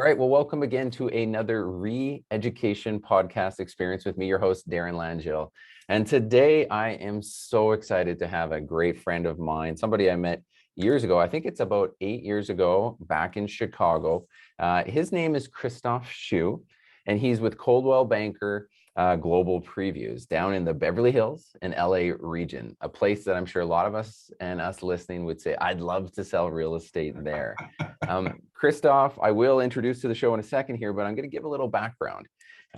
right. Well, welcome again to another re-education podcast experience with me, your host, Darren Langille. And today I am so excited to have a great friend of mine, somebody I met years ago. I think it's about 8 years ago back in Chicago. His name is Christophe Choo, and he's with Coldwell Banker Global Previews down in the Beverly Hills and LA region, a place that I'm sure a lot of us and us listening would say, I'd love to sell real estate there. Christophe, I will introduce to the show in a second here, but I'm going to give a little background.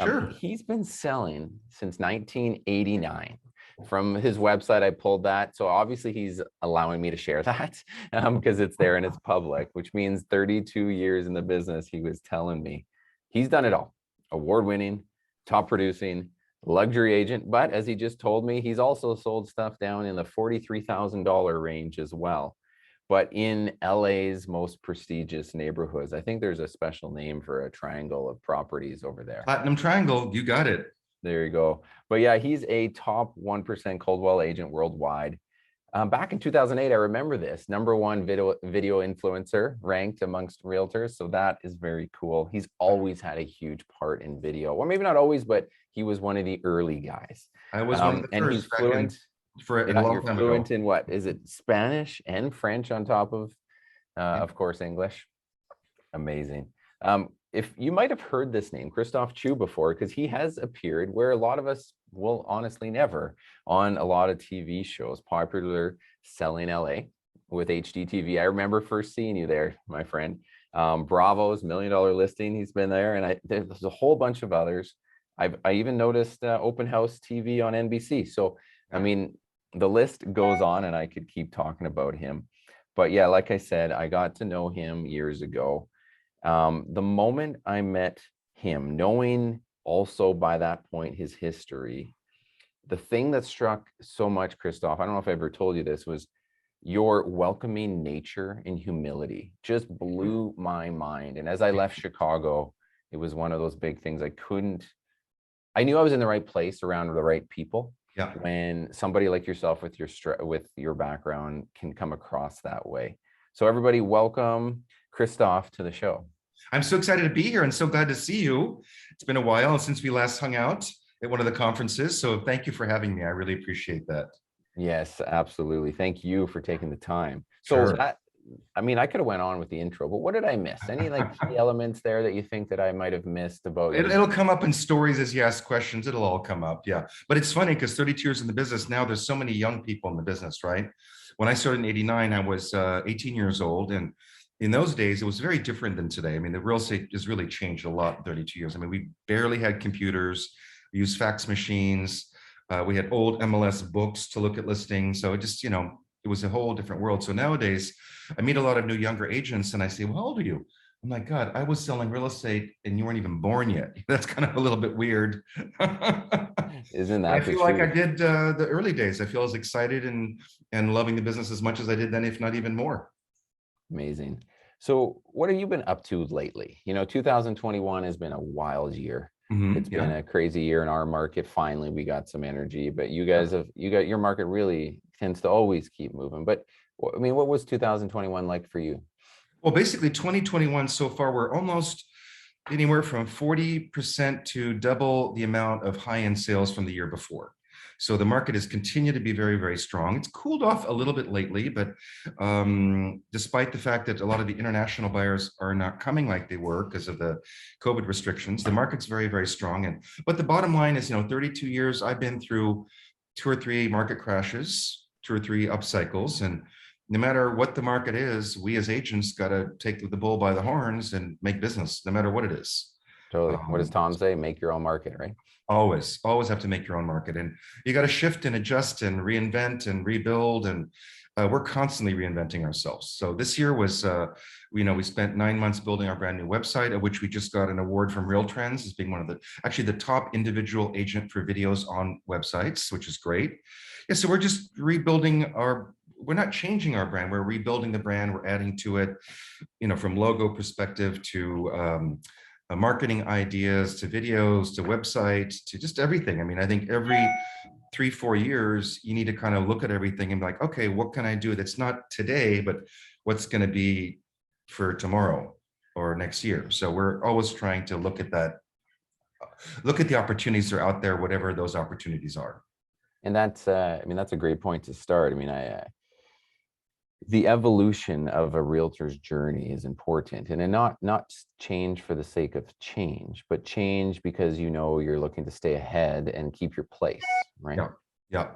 Sure. He's been selling since 1989. From his website, I pulled that. So obviously he's allowing me to share that because it's there and it's public, which means 32 years in the business. He was telling me he's done it all. Award-winning, top producing, luxury agent. But as he just told me, he's also sold stuff down in the $43,000 range as well. But in LA's most prestigious neighborhoods. I think there's a special name for a triangle of properties over there. Platinum Triangle, you got it. There you go. But yeah, he's a top 1% Coldwell agent worldwide. Back in 2008, I remember this, #1 video influencer ranked amongst realtors. So that is very cool. He's always had a huge part in video. Well, maybe not always, but he was one of the early guys. I was one of the and first. He's fluent. For a long You're time fluent ago. in what? Is it Spanish and French on top of course, English? Amazing. If you might have heard this name, Christophe Choo, before, because he has appeared where a lot of us will honestly never on a lot of TV shows, popular selling LA with HDTV. I remember first seeing you there, my friend. Bravo's $1 Million Listing. He's been there, and there's a whole bunch of others. I even noticed Open House TV on NBC. So, I mean, the list goes on, and I could keep talking about him. But yeah, like I said, I got to know him years ago. The moment I met him, knowing also by that point his history, the thing that struck so much, Christophe, I don't know if I ever told you this, was your welcoming nature and humility just blew my mind. And as I left Chicago, it was one of those big things I knew I was in the right place around the right people. Yeah. When somebody like yourself with your background can come across that way. So everybody, welcome Christophe to the show. I'm so excited to be here and so glad to see you. It's been a while since we last hung out at one of the conferences. So thank you for having me. I really appreciate that. Yes, absolutely. Thank you for taking the time. Sure. So I could have went on with the intro, but what did I miss? Any key elements there that you think that I might have missed about you? It'll come up in stories as you ask questions. It'll all come up. Yeah. But it's funny because 32 years in the business now, there's so many young people in the business, right? When I started in 89, I was 18 years old. And in those days, it was very different than today. I mean, the real estate has really changed a lot in 32 years. I mean, we barely had computers, we used fax machines. We had old MLS books to look at listings. So it just, it was a whole different world. So nowadays, I meet a lot of new younger agents and I say, well, how old are you? I'm like, God, I was selling real estate and you weren't even born yet. That's kind of a little bit weird. Isn't that I feel like I did the early days. I feel as excited and loving the business as much as I did then, if not even more. Amazing. So what have you been up to lately? 2021 has been a wild year. It's been a crazy year in our market. Finally, we got some energy, but you got your market really tends to always keep moving. But I mean, what was 2021 like for you? Well, basically 2021 so far, we're almost anywhere from 40% to double the amount of high-end sales from the year before. So the market has continued to be very, very strong. It's cooled off a little bit lately, but despite the fact that a lot of the international buyers are not coming like they were because of the COVID restrictions, the market's very, very strong. But the bottom line is, 32 years, I've been through 2 or 3 market crashes, 2 or 3 up cycles. And no matter what the market is, we as agents got to take the bull by the horns and make business, no matter what it is. Totally. What does Tom say? Make your own market, right? Always have to make your own market. And you got to shift and adjust and reinvent and rebuild. And we're constantly reinventing ourselves. So this year was, we spent 9 months building our brand new website, of which we just got an award from Real Trends as being one of the top individual agent for videos on websites, which is great. Yeah, so we're just rebuilding we're not changing our brand. We're rebuilding the brand. We're adding to it, from logo perspective to marketing ideas, to videos, to websites, to just everything. I mean, I think every 3-4 years, you need to kind of look at everything and be like, okay, what can I do that's not today, but what's going to be for tomorrow or next year. So we're always trying to look at that, look at the opportunities that are out there, whatever those opportunities are. And that's, I mean, that's a great point to start. I mean, the evolution of a realtor's journey is important, and not change for the sake of change, but change because you know you're looking to stay ahead and keep your place, right? Yeah, yeah.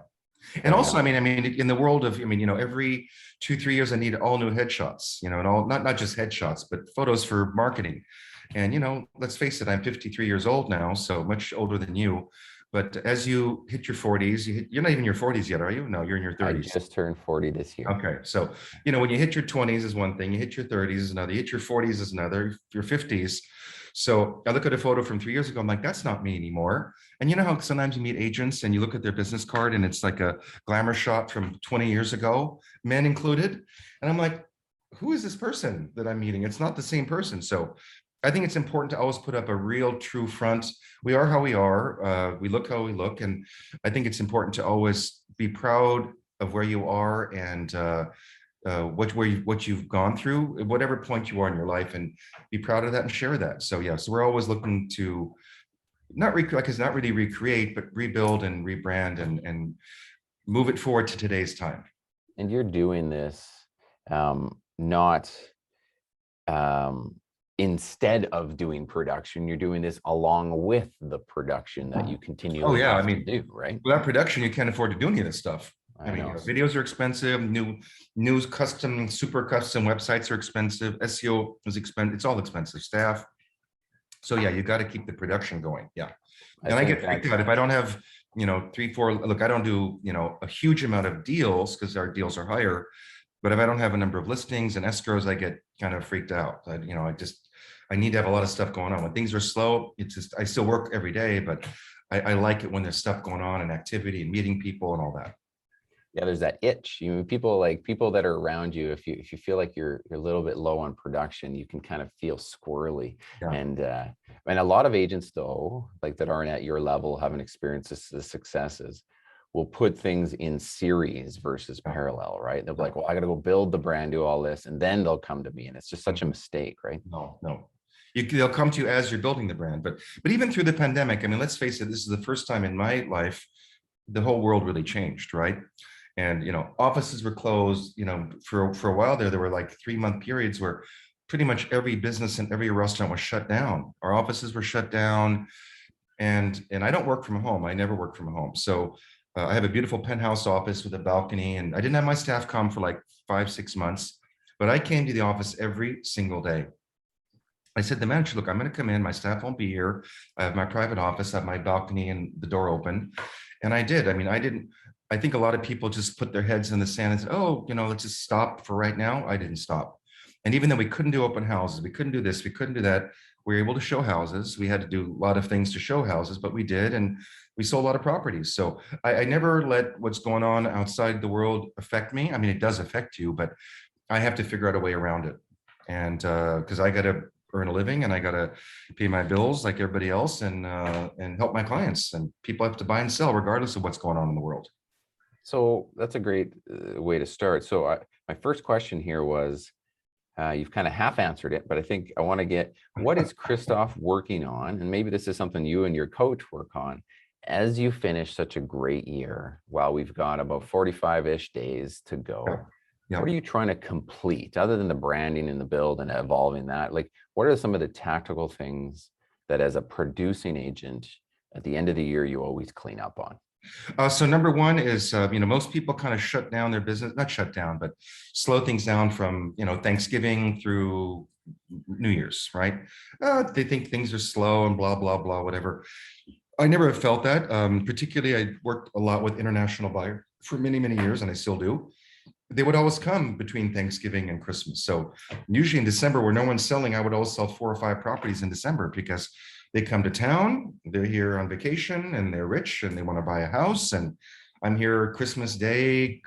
And also, I mean, in the world of, I mean, you know, every 2-3 years, I need all new headshots, you know, and all, not just headshots, but photos for marketing. And, you know, let's face it, I'm 53 years old now, so much older than you. But as you hit your 40s, you're not even in your 40s yet, are you? No, you're in your 30s. I just turned 40 this year. Okay. So, you know, when you hit your 20s is one thing, you hit your 30s is another, you hit your 40s is another, your 50s. So I look at a photo from 3 years ago, I'm like, that's not me anymore. And you know how sometimes you meet agents and you look at their business card and it's like a glamour shot from 20 years ago, men included. And I'm like, who is this person that I'm meeting? It's not the same person. So I think it's important to always put up a real true front. We are how we are. We look how we look. And I think it's important to always be proud of where you are and what you've gone through at whatever point you are in your life, and be proud of that and share that. So yeah, so we're always looking to not really recreate, but rebuild and rebrand and move it forward to today's time. And you're doing this not instead of doing production, you're doing this along with the production that you continually have to do, right? Without production, you can't afford to do any of this stuff. I mean, you know, videos are expensive. New custom, super custom websites are expensive. SEO is expensive. It's all expensive. Staff. So yeah, you got to keep the production going. Yeah, and I get freaked out if I don't have, you know, 3-4. Look, I don't do, you know, a huge amount of deals because our deals are higher. But if I don't have a number of listings and escrows, I get kind of freaked out. You know, I need to have a lot of stuff going on. When things are slow, it's just, I still work every day, but I like it when there's stuff going on and activity and meeting people and all that. Yeah, there's that itch. You know, people that are around you, if you feel like you're a little bit low on production, you can kind of feel squirrely. Yeah. And a lot of agents though, like that aren't at your level, haven't experienced the successes, will put things in series versus parallel, right? They'll be like, well, I got to go build the brand, do all this, and then they'll come to me. And it's just such a mistake, right? No. They'll come to you as you're building the brand. But even through the pandemic, I mean, let's face it, this is the first time in my life, the whole world really changed, right? And, you know, offices were closed, you know, for a while there were like 3-month periods where pretty much every business and every restaurant was shut down. Our offices were shut down, and I don't work from home. I never work from home. So I have a beautiful penthouse office with a balcony, and I didn't have my staff come for like 5-6 months, but I came to the office every single day. I said to the manager, look, I'm going to come in. My staff won't be here. I have my private office. I have my balcony and the door open. And I did. I mean, I think a lot of people just put their heads in the sand and said, oh, you know, let's just stop for right now. I didn't stop. And even though we couldn't do open houses, we couldn't do this, we couldn't do that, we were able to show houses. We had to do a lot of things to show houses, but we did. And we sold a lot of properties. So I never let what's going on outside the world affect me. I mean, it does affect you, but I have to figure out a way around it. And because I got to earn a living and I got to pay my bills like everybody else, and help my clients, and people have to buy and sell regardless of what's going on in the world. So that's a great way to start. So my first question here was, you've kind of half answered it, but I think I want to get, what is Christophe working on? And maybe this is something you and your coach work on as you finish such a great year, while we've got about 45-ish days to go. Yeah. What are you trying to complete other than the branding and the build and evolving that? Like, what are some of the tactical things that as a producing agent at the end of the year, you always clean up on? So number one is, you know, most people kind of shut down their business, not shut down, but slow things down from, you know, Thanksgiving through New Year's, right? They think things are slow and blah, blah, blah, whatever. I never have felt that. Particularly, I worked a lot with international buyers for many, many years, and I still do. They would always come between Thanksgiving and Christmas. So usually in December, where no one's selling, I would always sell 4 or 5 properties in December, because they come to town, they're here on vacation, and they're rich, and they want to buy a house. And I'm here Christmas Day,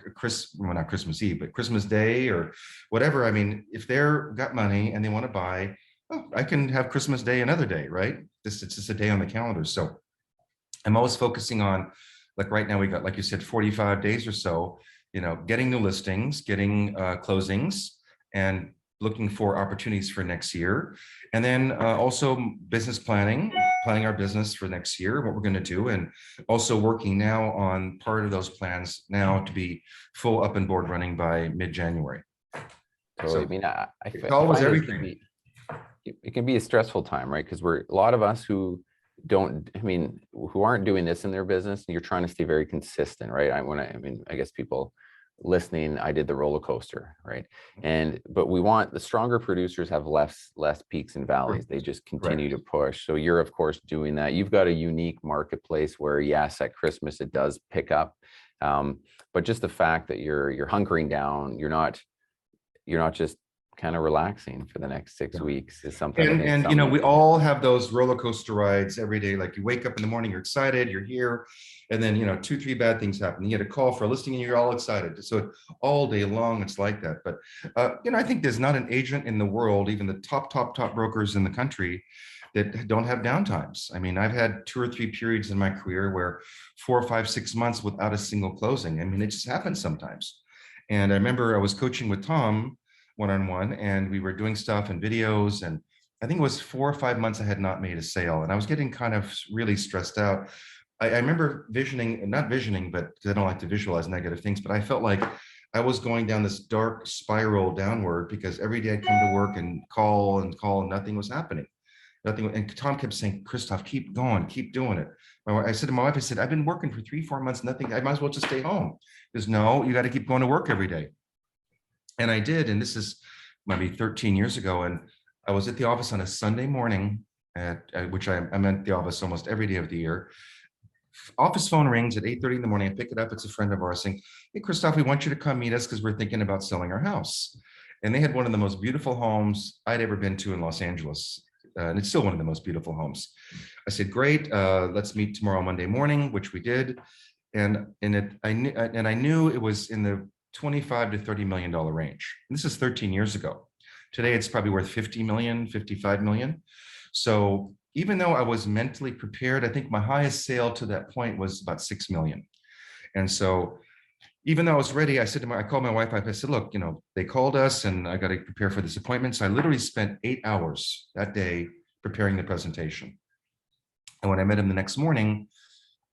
well, not Christmas Eve, but Christmas Day or whatever. I mean, if they're got money and they want to buy, oh, I can have Christmas Day another day, right? It's just a day on the calendar. So I'm always focusing on, like right now we got, like you said, 45 days or so, you know, getting new listings, getting closings, and looking for opportunities for next year. And then also business planning our business for next year, what we're going to do, and also working now on part of those plans now to be full up and board running by mid-January. Totally. So I mean, I it's always find everything. it can be a stressful time, right? Because we're a lot of us who don't, I mean, who aren't doing this in their business, and you're trying to stay very consistent, right? I guess people listening, I did the roller coaster, right? But we want the stronger producers have less peaks and valleys. They just continue to push. So you're of course doing that. You've got a unique marketplace where yes, at Christmas it does pick up. But just the fact that you're hunkering down, you're not just kind of relaxing for the next 6 weeks is something. And you know, we all have those roller coaster rides every day. Like you wake up in the morning, you're excited, you're here, and then you know 2-3 bad things happen. You get a call for a listing, and you're all excited. So all day long, it's like that. But you know, I think there's not an agent in the world, even the top brokers in the country, that don't have downtimes. I mean, I've had 2 or 3 periods in my career where 4 or 5, 6 months without a single closing. I mean, it just happens sometimes. And I remember I was coaching with Tom one-on-one, and we were doing stuff and videos, and I think it was 4 or 5 months I had not made a sale, and I was getting kind of really stressed out. I remember not visioning, but I don't like to visualize negative things, but I felt like I was going down this dark spiral downward because every day I'd come to work and call, and nothing was happening. Nothing. And Tom kept saying, Christophe, keep going, keep doing it. I said to my wife, I said, I've been working for 3-4 months, nothing. I might as well just stay home. He goes, no, you got to keep going to work every day. And I did. And this is maybe 13 years ago. And I was at the office on a Sunday morning, which I'm at the office almost every day of the year. Office phone rings at 8:30 in the morning. I pick it up. It's a friend of ours saying, hey, Christophe, we want you to come meet us because we're thinking about selling our house. And they had one of the most beautiful homes I'd ever been to in Los Angeles. And it's still one of the most beautiful homes. I said, great, let's meet tomorrow, Monday morning, which we did. And I knew it was in the $25 to $30 million range. And this is 13 years ago. Today, it's probably worth 50 million, 55 million. So even though I was mentally prepared, I think my highest sale to that point was about 6 million. And so even though I was ready, I called my wife up. I said, look, you know, they called us and I got to prepare for this appointment. So I literally spent 8 hours that day preparing the presentation. And when I met him the next morning,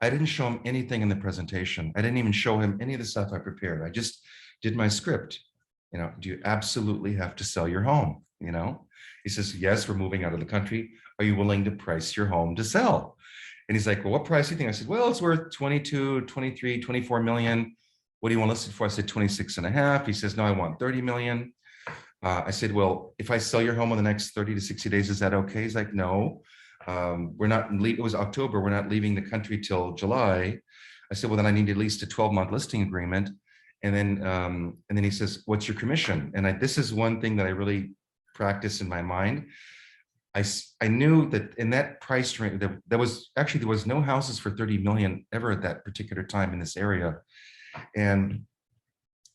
I didn't show him anything in the presentation. I didn't even show him any of the stuff I prepared. I just did my script. You know, do you absolutely have to sell your home? You know, he says, yes, we're moving out of the country. Are you willing to price your home to sell? And he's like, well, what price do you think? I said, well, it's worth 22, 23, 24 million. What do you want listed for? I said 26 and a half. He says, no, I want 30 million. I said, well, if I sell your home in the next 30 to 60 days, is that okay? He's like, no, we're not, it was October. We're not leaving the country till July. I said, well, then I need at least a 12-month listing agreement. And then he says, what's your commission? And this is one thing that I really practice in my mind. I knew that in that price range, there was no houses for 30 million ever at that particular time in this area. And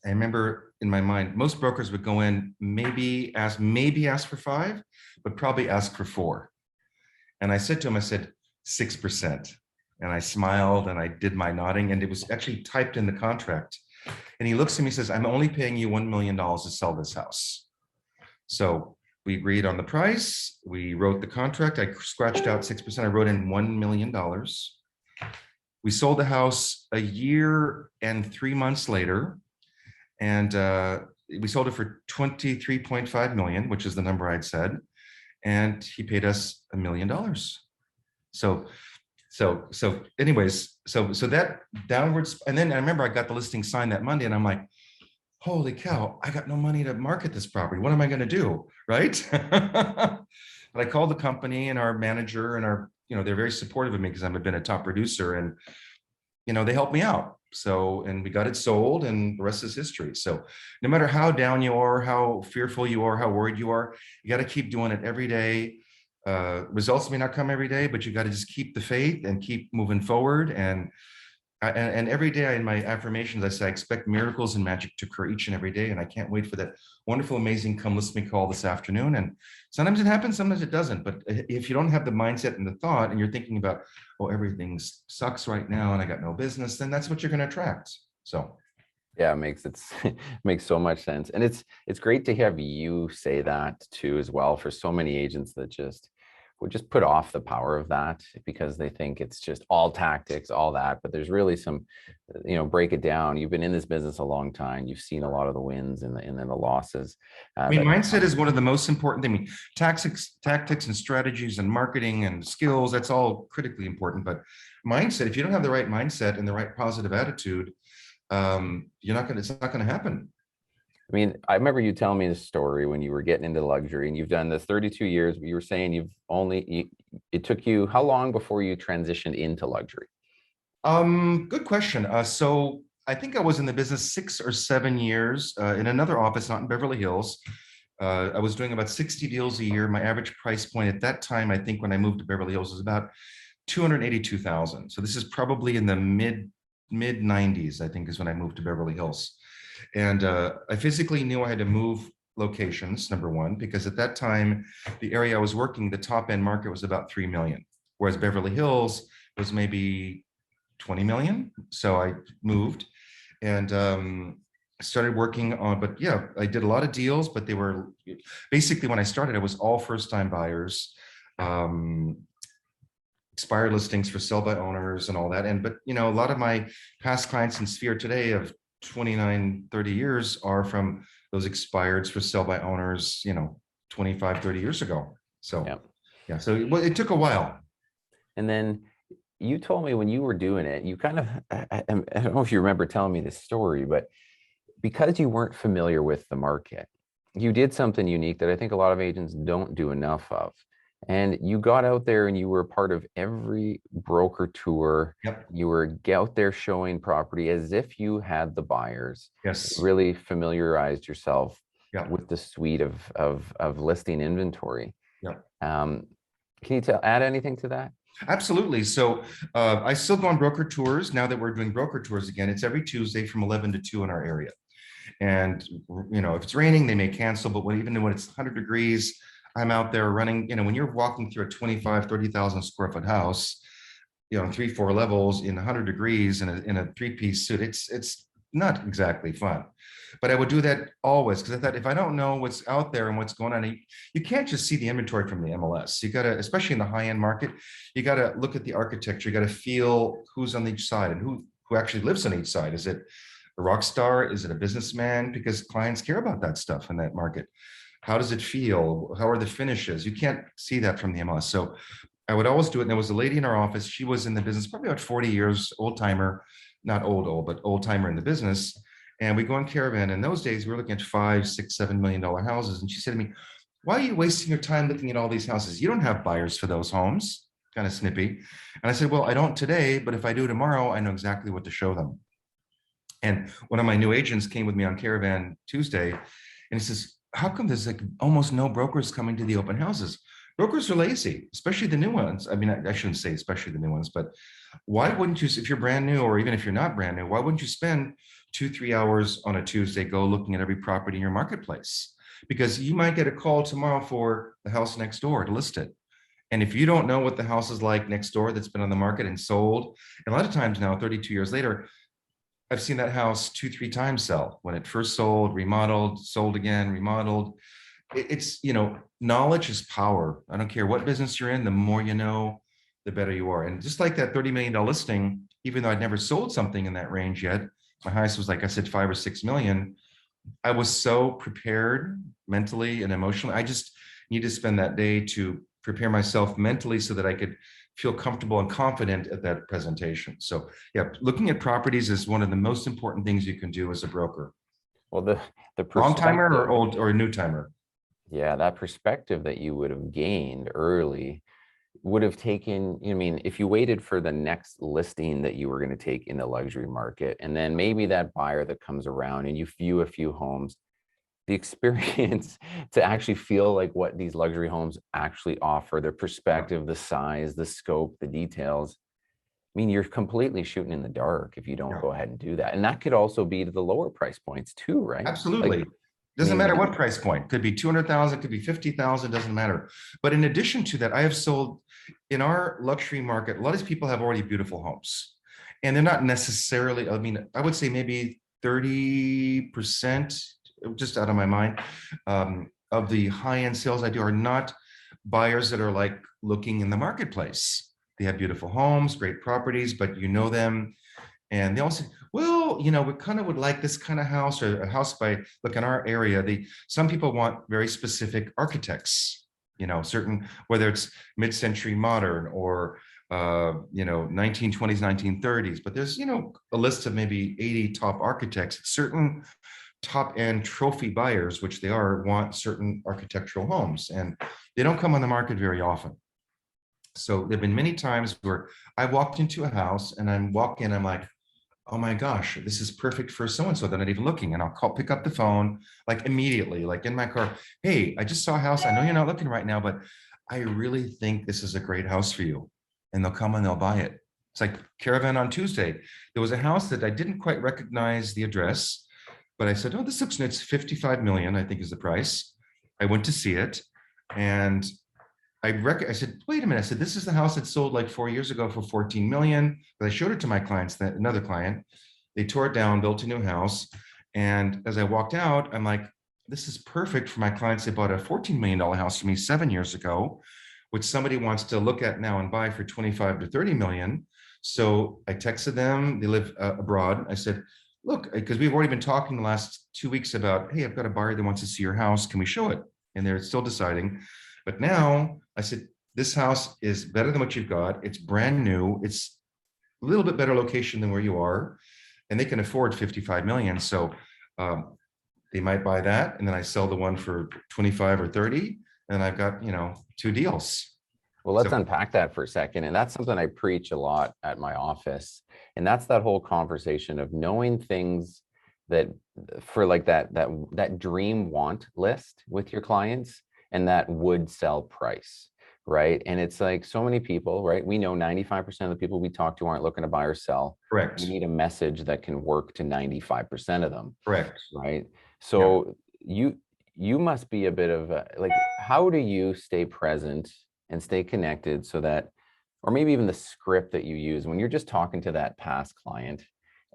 I remember in my mind, most brokers would go in, maybe ask for 5, but probably ask for 4. And I said to him, I said, 6%. And I smiled and I did my nodding, and it was actually typed in the contract. And he looks at me and says, I'm only paying you $1 million to sell this house. So we agreed on the price. We wrote the contract. I scratched out 6%. I wrote in $1 million. We sold the house a year and 3 months later. And we sold it for 23.5 million, which is the number I'd said. And he paid us $1 million. So anyways, so that downwards, and then I remember I got the listing signed that Monday, and I'm like, holy cow, I got no money to market this property. What am I going to do? Right. But I called the company and our manager, and they're very supportive of me because I've been a top producer, and, they helped me out. So, and we got it sold, and the rest is history. So no matter how down you are, how fearful you are, how worried you are, you got to keep doing it every day. Results may not come every day, but you got to just keep the faith and keep moving forward. And every day in my affirmations, I say, I expect miracles and magic to occur each and every day. And I can't wait for that wonderful, amazing come list me call this afternoon. And sometimes it happens, sometimes it doesn't. But if you don't have the mindset and the thought, and you're thinking about, oh, everything sucks right now and I got no business, then that's what you're going to attract. So. Yeah, makes so much sense. And it's great to have you say that too as well, for so many agents that just would just put off the power of that because they think it's just all tactics, all that. But there's really some, break it down. You've been in this business a long time. You've seen a lot of the wins and then the losses. I mean, That mindset come. is one of the most important things. I mean, tactics and strategies and marketing and skills, that's all critically important. But mindset, if you don't have the right mindset and the right positive attitude, it's not going to happen. I mean, I remember you telling me this story when you were getting into luxury, and you've done this 32 years, but you were saying it took you how long before you transitioned into luxury? Good question. So I think I was in the business 6 or 7 years in another office, not in Beverly Hills. I was doing about 60 deals a year. My average price point at that time, I think when I moved to Beverly Hills, was about 282,000. So this is probably in the mid 90s, I think, is when I moved to Beverly Hills. And I physically knew I had to move locations, number one, because at that time, the area I was working, the top end market was about 3 million, whereas Beverly Hills was maybe 20 million. So I moved and started working on, but yeah, I did a lot of deals, but they were basically, when I started, it was all first time buyers, expired listings for sell by owners and all that. And, but a lot of my past clients in Sphere today of 29, 30 years are from those expireds for sell by owners, 25, 30 years ago. So Yeah. yeah, so it took a while. And then you told me when you were doing it, you kind of, I don't know if you remember telling me this story, but because you weren't familiar with the market, you did something unique that I think a lot of agents don't do enough of. And you got out there and you were part of every broker tour. Yep. You were out there showing property as if you had the buyers. Yes. Really familiarized yourself Yeah. with the suite of listing inventory. Yeah. Can you add anything to that? Absolutely. So I still go on broker tours now that we're doing broker tours again. It's every Tuesday from 11 to 2 in our area. And, if it's raining, they may cancel, but even when it's 100 degrees, I'm out there running, when you're walking through a 25, 30,000 square foot house, 3, 4 levels in 100 degrees in a 3-piece suit, it's not exactly fun. But I would do that always because I thought if I don't know what's out there and what's going on, you can't just see the inventory from the MLS. You got to, especially in the high end market, you got to look at the architecture. You got to feel who's on each side and who actually lives on each side. Is it a rock star? Is it a businessman? Because clients care about that stuff in that market. How does it feel? How are the finishes? You can't see that from the MLS. So I would always do it. And there was a lady in our office. She was in the business probably about 40 years, old timer, not old, but old timer in the business. And we go on caravan. In those days, we were looking at $5, $6, $7 million houses. And she said to me, "Why are you wasting your time looking at all these houses? You don't have buyers for those homes." Kind of snippy. And I said, "Well, I don't today, but if I do tomorrow, I know exactly what to show them." And one of my new agents came with me on caravan Tuesday, and he says, "How come there's like almost no brokers coming to the open houses? Brokers are lazy, especially the new ones." I mean, I shouldn't say especially the new ones, but why wouldn't you, if you're brand new, or even if you're not brand new, why wouldn't you spend 2, 3 hours on a Tuesday, go looking at every property in your marketplace? Because you might get a call tomorrow for the house next door to list it. And if you don't know what the house is like next door that's been on the market and sold, and a lot of times now, 32 years later, I've seen that house 2, 3 times sell. When it first sold, remodeled, sold again, remodeled. It's, knowledge is power. I don't care what business you're in, the more you know, the better you are. And just like that $30 million listing, even though I'd never sold something in that range yet, my highest was, like I said, 5 or 6 million. I was so prepared mentally and emotionally. I just need to spend that day to prepare myself mentally so that I could feel comfortable and confident at that presentation. So yeah, looking at properties is one of the most important things you can do as a broker. Well, the Long timer or perspective, old or a new timer? yeah, that perspective that you would have gained early would have taken, I mean, if you waited for the next listing that you were going to take in the luxury market, and then maybe that buyer that comes around and you view a few homes, the experience to actually feel like what these luxury homes actually offer, their perspective, the size, the scope, the details. I mean, you're completely shooting in the dark if you don't Yeah, go ahead and do that. And that could also be to the lower price points too, right? absolutely. Like, I Doesn't matter mean, what price point. Could be 200,000, could be 50,000, doesn't matter. But in addition to that, I have sold in our luxury market, a lot of these people have already beautiful homes. And they're not necessarily, I mean, I would say maybe 30%, just out of my mind, of the high-end sales I do are not buyers that are like looking in the marketplace. They have beautiful homes, great properties, but you know them. And they all say, well, you know, we kind of would like this kind of house, or a house by, look, in our area, some people want very specific architects, you know, certain, whether it's mid-century modern or, you know, 1920s, 1930s, but there's, you know, a list of maybe 80 top architects, certain top-end trophy buyers, which they are, want certain architectural homes, and they don't come on the market very often. So there've been many times where I walked into a house and I'm walking, I'm like, oh my gosh, this is perfect for so-and-so. They're not even looking. And I'll pick up the phone, like immediately, like in my car. Hey, I just saw a house. I know you're not looking right now, but I really think this is a great house for you. And they'll come and they'll buy it. It's like Caravan on Tuesday. There was a house that I didn't quite recognize the address, but I said, oh, this looks, it's 55 million, I think is the price. I went to see it, and I said, wait a minute. I said, this is the house that sold like 4 years ago for 14 million. But I showed it to my clients, another client. They tore it down, built a new house. And as I walked out, I'm like, this is perfect for my clients. They bought a $14 million house for me 7 years ago, which somebody wants to look at now and buy for 25 to 30 million. So I texted them, they live abroad. I said, look, because we've already been talking the last 2 weeks about, hey, I've got a buyer that wants to see your house. Can we show it? And they're still deciding. But now I said, this house is better than what you've got. It's brand new. It's a little bit better location than where you are, and they can afford 55 million. So they might buy that, and then I sell the one for 25 or 30, and I've got, you know, 2 deals. Well, let's unpack that for a second. And that's something I preach a lot at my office. And that's that whole conversation of knowing things that, for like that dream want list with your clients, and that would sell price, right? And it's like so many people, right? We know 95% of the people we talk to aren't looking to buy or sell. Correct. We need a message that can work to 95% of them. Correct. Right. So yeah. You must be a bit of a, like, how do you stay present and stay connected so that, or maybe even the script that you use when you're just talking to that past client,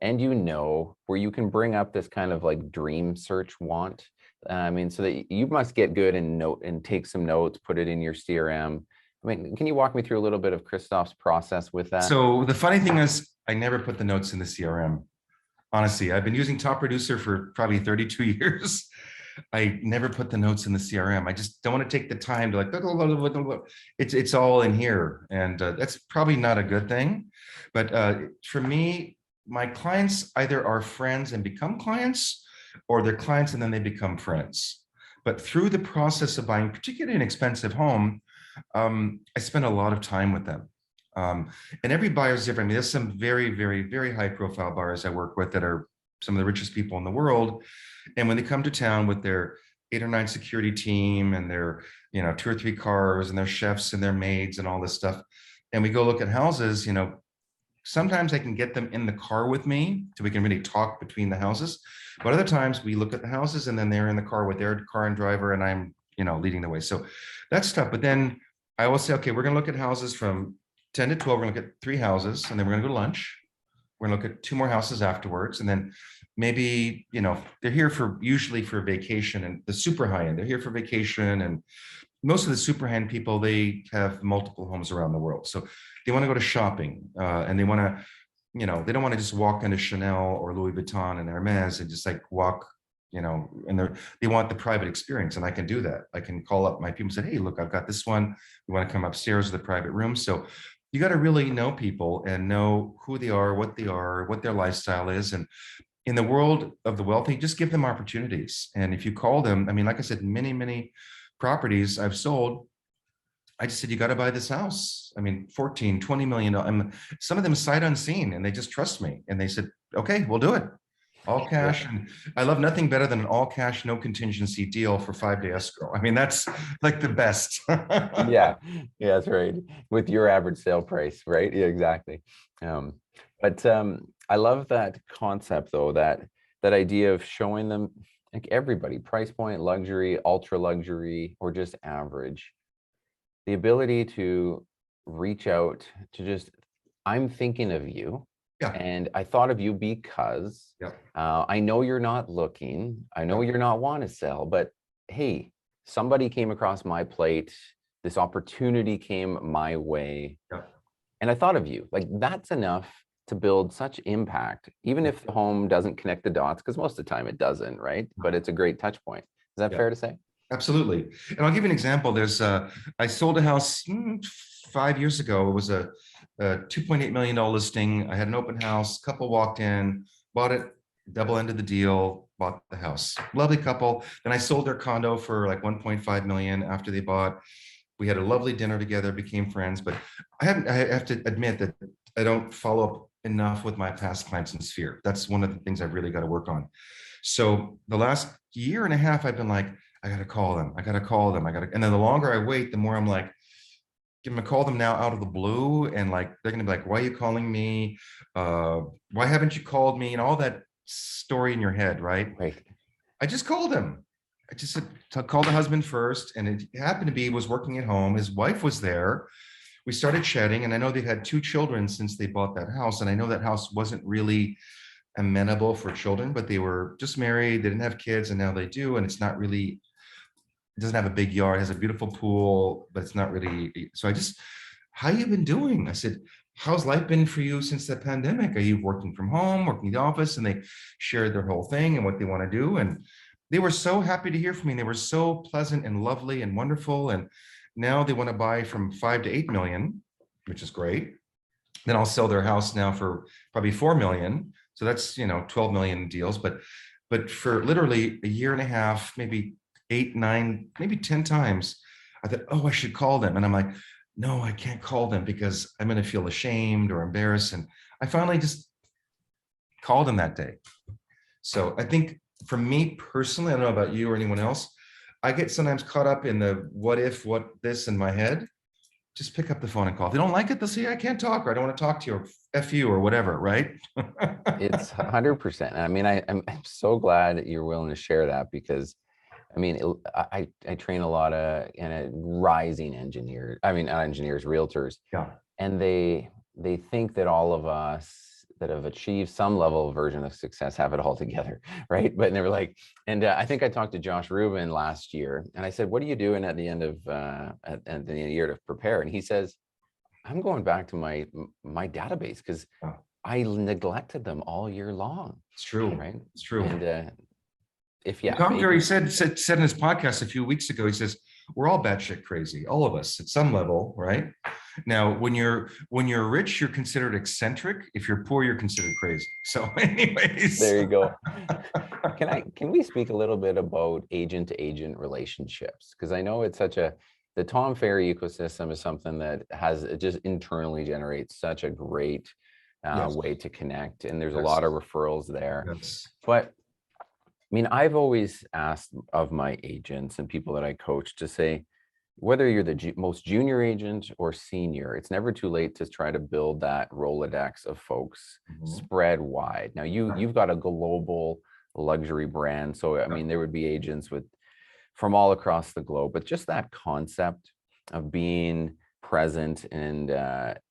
and you know, where you can bring up this kind of like dream search want. I mean, so that you must get good and note and take some notes, put it in your CRM. I mean, can you walk me through a little bit of Christophe's process with that? So the funny thing is, I never put the notes in the CRM. Honestly, I've been using Top Producer for probably 32 years. I never put the notes in the CRM. I just don't want to take the time to like, it's all in here. And that's probably not a good thing. But for me, my clients either are friends and become clients, or they're clients and then they become friends. But through the process of buying, particularly an expensive home, I spend a lot of time with them. And every buyer is different. I mean, there's some very, very, very high profile buyers I work with that are some of the richest people in the world. And when they come to town with their 8 or 9 security team and their, you know, 2 or 3 cars and their chefs and their maids and all this stuff, and we go look at houses, you know, sometimes I can get them in the car with me so we can really talk between the houses. But other times we look at the houses and then they're in the car with their car and driver, and I'm, you know, leading the way. So that's tough. But then I will say, okay, we're going to look at houses from 10 to 12. We're going to look at 3 houses, and then we're going to go to lunch. We're going to look at 2 more houses afterwards. And then maybe, you know, they're here for usually for vacation, and the super high end, they're here for vacation. And most of the super high end people, they have multiple homes around the world. So they want to go to shopping and they want to, you know, they don't want to just walk into Chanel or Louis Vuitton and Hermes and just like walk, you know, and they want the private experience. And I can do that. I can call up my people and say, hey, look, I've got this one. We want to come upstairs to the private room. So you got to really know people and know who they are, what their lifestyle is. And in the world of the wealthy, just give them opportunities. And if you call them, I mean, like I said, many properties I've sold, I just said, you got to buy this house. I mean, 14, 20 million. And some of them sight unseen, and they just trust me. And they said, okay, we'll do it. All cash. And I love nothing better than an all cash, no contingency deal for 5-day escrow. I mean, that's like the best. Yeah, that's right. With your average sale price, right? Yeah, exactly. But I love that concept though, that idea of showing them, like, everybody, price point, luxury, ultra luxury, or just average, the ability to reach out to just, I'm thinking of you. Yeah. And I thought of you because Yeah. I know you're not looking. I know you're not want to sell, but hey, somebody came across my plate. This opportunity came my way. Yeah. And I thought of you. Like, that's enough to build such impact, even if the home doesn't connect the dots, because most of the time it doesn't, right? But it's a great touch point. Is that Yeah. fair to say? Absolutely. And I'll give you an example. I sold a house 5 years ago. It was a $2.8 million listing. I had an open house, couple walked in, bought it, double-ended the deal, bought the house. Lovely couple. Then I sold their condo for like 1.5 million after they bought. We had a lovely dinner together, became friends, but I have to admit that I don't follow up enough with my past clients in Sphere. That's one of the things I've really got to work on. So the last year and a half, I've been like, I got to call them. I got to call them. And then the longer I wait, the more I'm like, give them a call them now out of the blue. And like, they're going to be like, why are you calling me? Why haven't you called me? And all that story in your head, right? Right. I just called him. I just called the husband first. And it happened to be, he was working at home. His wife was there. We started chatting. And I know they've had 2 children since they bought that house. And I know that house wasn't really amenable for children, but they were just married. They didn't have kids. And now they do. And it's not really, it doesn't have a big yard, it has a beautiful pool, but it's not really. So I just, how you been doing? I said, how's life been for you since the pandemic? Are you working from home, working in the office? And they shared their whole thing and what they want to do. And they were so happy to hear from me. They were so pleasant and lovely and wonderful. And now they want to buy from 5 to 8 million, which is great. Then I'll sell their house now for probably 4 million. So that's, 12 million deals. But for literally a year and a half, maybe 8, 9, maybe 10 times, I thought, oh, I should call them. And I'm like, no, I can't call them because I'm going to feel ashamed or embarrassed. And I finally just called them that day. So I think for me personally, I don't know about you or anyone else, I get sometimes caught up in the what if, what this in my head. Just pick up the phone and call. If they don't like it, they'll say, I can't talk, or I don't want to talk to you, or F you, or whatever, right? It's 100%. I mean, I'm so glad that you're willing to share that, because I mean, I train a lot of rising engineers. I mean, not engineers, realtors. Yeah. And they think that all of us that have achieved some level of version of success have it all together, right? But they were like, and I think I talked to Josh Rubin last year, and I said, "What are you doing at the end of at the end of the year to prepare?" And he says, "I'm going back to my database because I neglected them all year long." It's true, right? It's true. And Tom Ferry said in his podcast a few weeks ago, he says, we're all batshit crazy, all of us at some level, right? Now, when you're rich, you're considered eccentric. If you're poor, you're considered crazy. So anyways. There you go. Can we speak a little bit about agent to agent relationships? Because I know it's the Tom Ferry ecosystem is something that it just internally generates such a great way to connect. And there's a lot of referrals there. Yes. But I mean, I've always asked of my agents and people that I coach to say, whether you're the most junior agent or senior, it's never too late to try to build that Rolodex of folks spread wide. Now, you've got a global luxury brand. So, I mean, there would be agents from all across the globe, but just that concept of being present and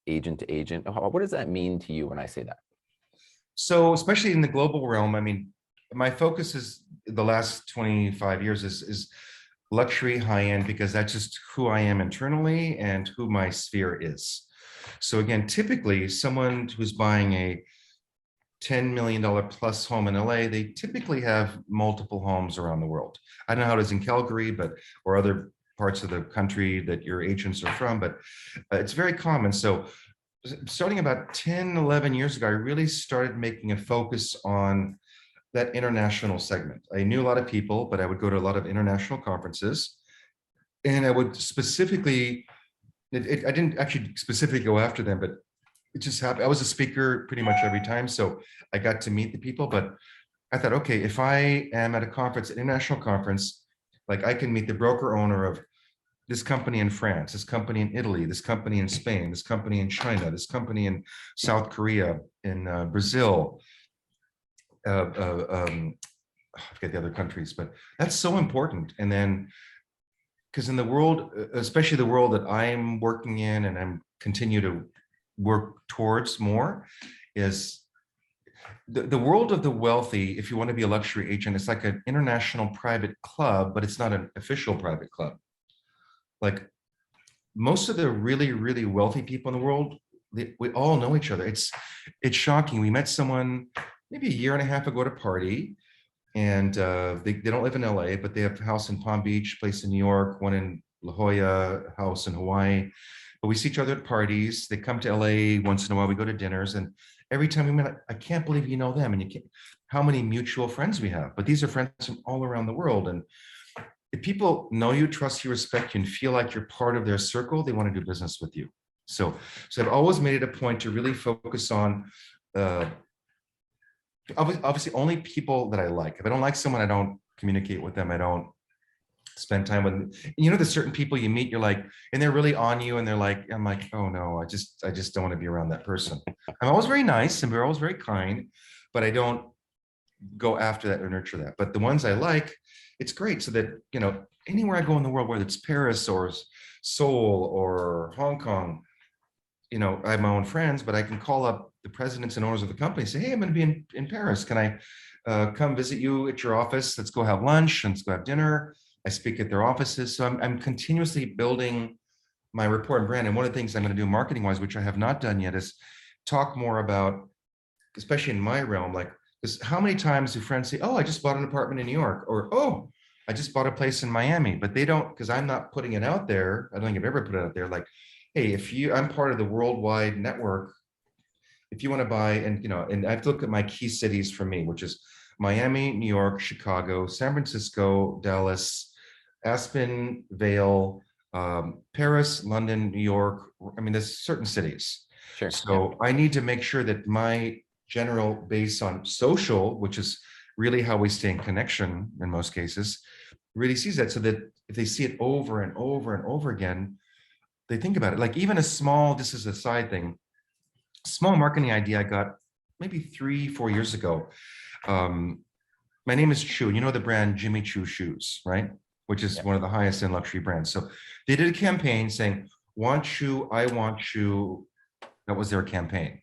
agent to agent, what does that mean to you when I say that? So, especially in the global realm, I mean, my focus is the last 25 years is luxury high-end, because that's just who I am internally and who my sphere is. So again, typically someone who's buying a $10 million plus home in LA, they typically have multiple homes around the world. I don't know how it is in Calgary, or other parts of the country that your agents are from, but it's very common. So starting about 10, 11 years ago, I really started making a focus on that international segment. I knew a lot of people, but I would go to a lot of international conferences, and I would specifically, I didn't actually specifically go after them, but it just happened. I was a speaker pretty much every time, so I got to meet the people. But I thought, okay, if I am at a conference, an international conference, like I can meet the broker owner of this company in France, this company in Italy, this company in Spain, this company in China, this company in South Korea, in Brazil, I forget the other countries, but that's so important. And then, because in the world, especially the world that I'm working in and I'm continue to work towards more, is the world of the wealthy. If you want to be a luxury agent, it's like an international private club, but it's not an official private club. Like most of the really, really wealthy people in the world, we all know each other. It's shocking. We met someone maybe a year and a half ago at a party, and they don't live in LA, but they have a house in Palm Beach, place in New York, one in La Jolla, house in Hawaii. But we see each other at parties. They come to LA once in a while. We go to dinners, and every time we meet, I can't believe you know them, and you can't, how many mutual friends we have. But these are friends from all around the world, and if people know you, trust you, respect you, and feel like you're part of their circle, they want to do business with you. So I've always made it a point to really focus on obviously only people that I like. If I don't like someone, I don't communicate with them. I don't spend time with them. You know, there's certain people you meet, you're like, and they're really on you, and they're like, I'm like, oh no, I just don't want to be around that person. I'm always very nice and we're always very kind, but I don't go after that or nurture that. But the ones I like, it's great. So that, you know, anywhere I go in the world, whether it's Paris or Seoul or Hong Kong, you know, I have my own friends, but I can call up the presidents and owners of the company and say, hey, I'm going to be in Paris. Can I come visit you at your office? Let's go have lunch and let's go have dinner. I speak at their offices. So I'm continuously building my rapport and brand. And one of the things I'm going to do marketing wise, which I have not done yet, is talk more about, especially in my realm, like, because how many times do friends say, oh, I just bought an apartment in New York, or, oh, I just bought a place in Miami, but they don't, because I'm not putting it out there. I don't think I've ever put it out there. Like, hey, I'm part of the worldwide network. If you want to buy, and, you know, and I have to look at my key cities for me, which is Miami, New York, Chicago, San Francisco, Dallas, Aspen, Vale, Paris, London, New York. I mean, there's certain cities. Sure. So I need to make sure that my general base on social, which is really how we stay in connection in most cases, really sees that, so that if they see it over and over and over again, they think about it. Like even a small, this is a side thing, small marketing idea I got maybe 3-4 years ago. My name is Choo, and you know the brand Jimmy Choo shoes, right? Which is one of the highest end luxury brands. So they did a campaign saying, want Choo, I want Choo. That was their campaign.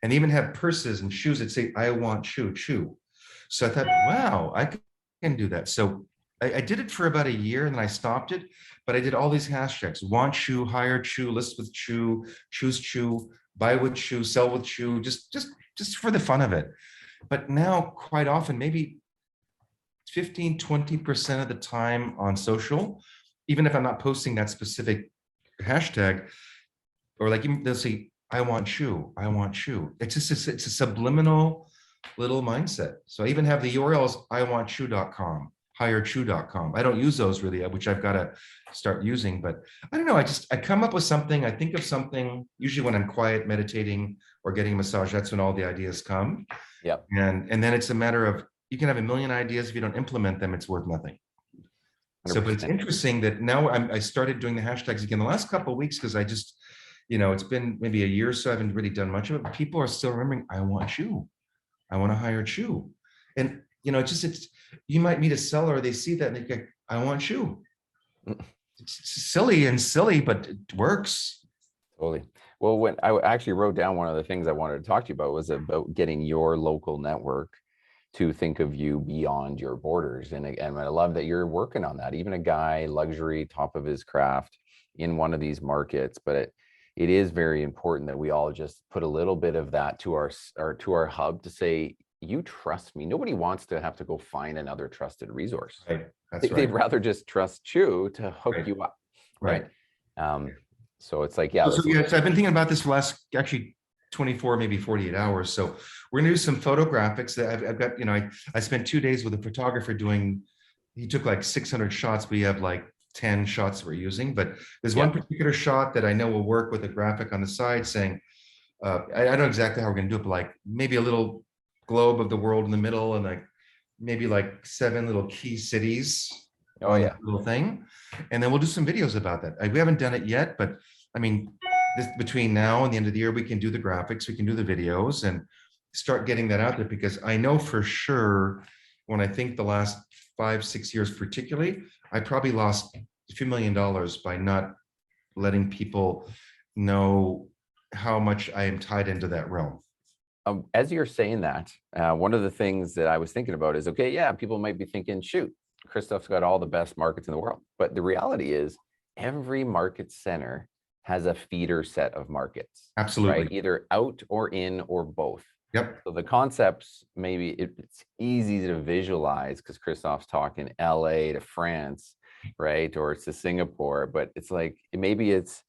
And they even have purses and shoes that say, I want Choo, Choo. So I thought, wow, I can do that. So I did it for about a year and then I stopped it, but I did all these hashtags: want Choo, hire Choo, list with Choo, choose Choo, buy with Choo, sell with Choo, just for the fun of it. But now quite often, maybe 15-20% of the time on social, even if I'm not posting that specific hashtag, or like they'll say, I want Choo, I want Choo. It's just it's a subliminal little mindset. So I even have the URLs iwantchoo.com, hirechew.com. I don't use those really, which I've got to start using, but I don't know. I come up with something, I think of something, usually when I'm quiet, meditating or getting a massage, that's when all the ideas come. Yep. And then it's a matter of, you can have a million ideas. If you don't implement them, it's worth nothing. 100%. So, but it's interesting that now I started doing the hashtags again the last couple of weeks, because I just, you know, it's been maybe a year or so, I haven't really done much of it, but people are still remembering, I want Choo, I want to hire Choo. And, you know, it's you might meet a seller, they see that and they go, I want Choo. It's silly, but it works. Totally. Well, when I actually wrote down, one of the things I wanted to talk to you about was about getting your local network to think of you beyond your borders. And I love that you're working on that. Even a guy, luxury, top of his craft in one of these markets, but it is very important that we all just put a little bit of that to our hub to say, you trust me. Nobody wants to have to go find another trusted resource. Right. They'd rather just trust Choo to hook you up. Right. So it's like, yeah. So I've been thinking about this for the last actually 24, maybe 48 hours. So we're gonna do some photographics that I've got, you know, I spent 2 days with a photographer he took like 600 shots. We have like 10 shots we're using, but there's one particular shot that I know will work with a graphic on the side saying, I don't know exactly how we're gonna do it, but like maybe a little globe of the world in the middle, and like maybe like 7 little key cities. Oh yeah, little thing. And then we'll do some videos about that. We haven't done it yet, but I mean, between now and the end of the year, we can do the graphics, we can do the videos and start getting that out there, because I know for sure when I think the last 5-6 years particularly, I probably lost a few $1 million by not letting people know how much I am tied into that realm. As you're saying that, one of the things that I was thinking about is, okay, yeah, people might be thinking, shoot, Christophe's got all the best markets in the world. But the reality is every market center has a feeder set of markets, right? Absolutely. Either out or in or both. Yep. So the concepts, maybe it's easy to visualize because Christophe's talking LA to France, right? Or it's to Singapore, but it's like, maybe it's,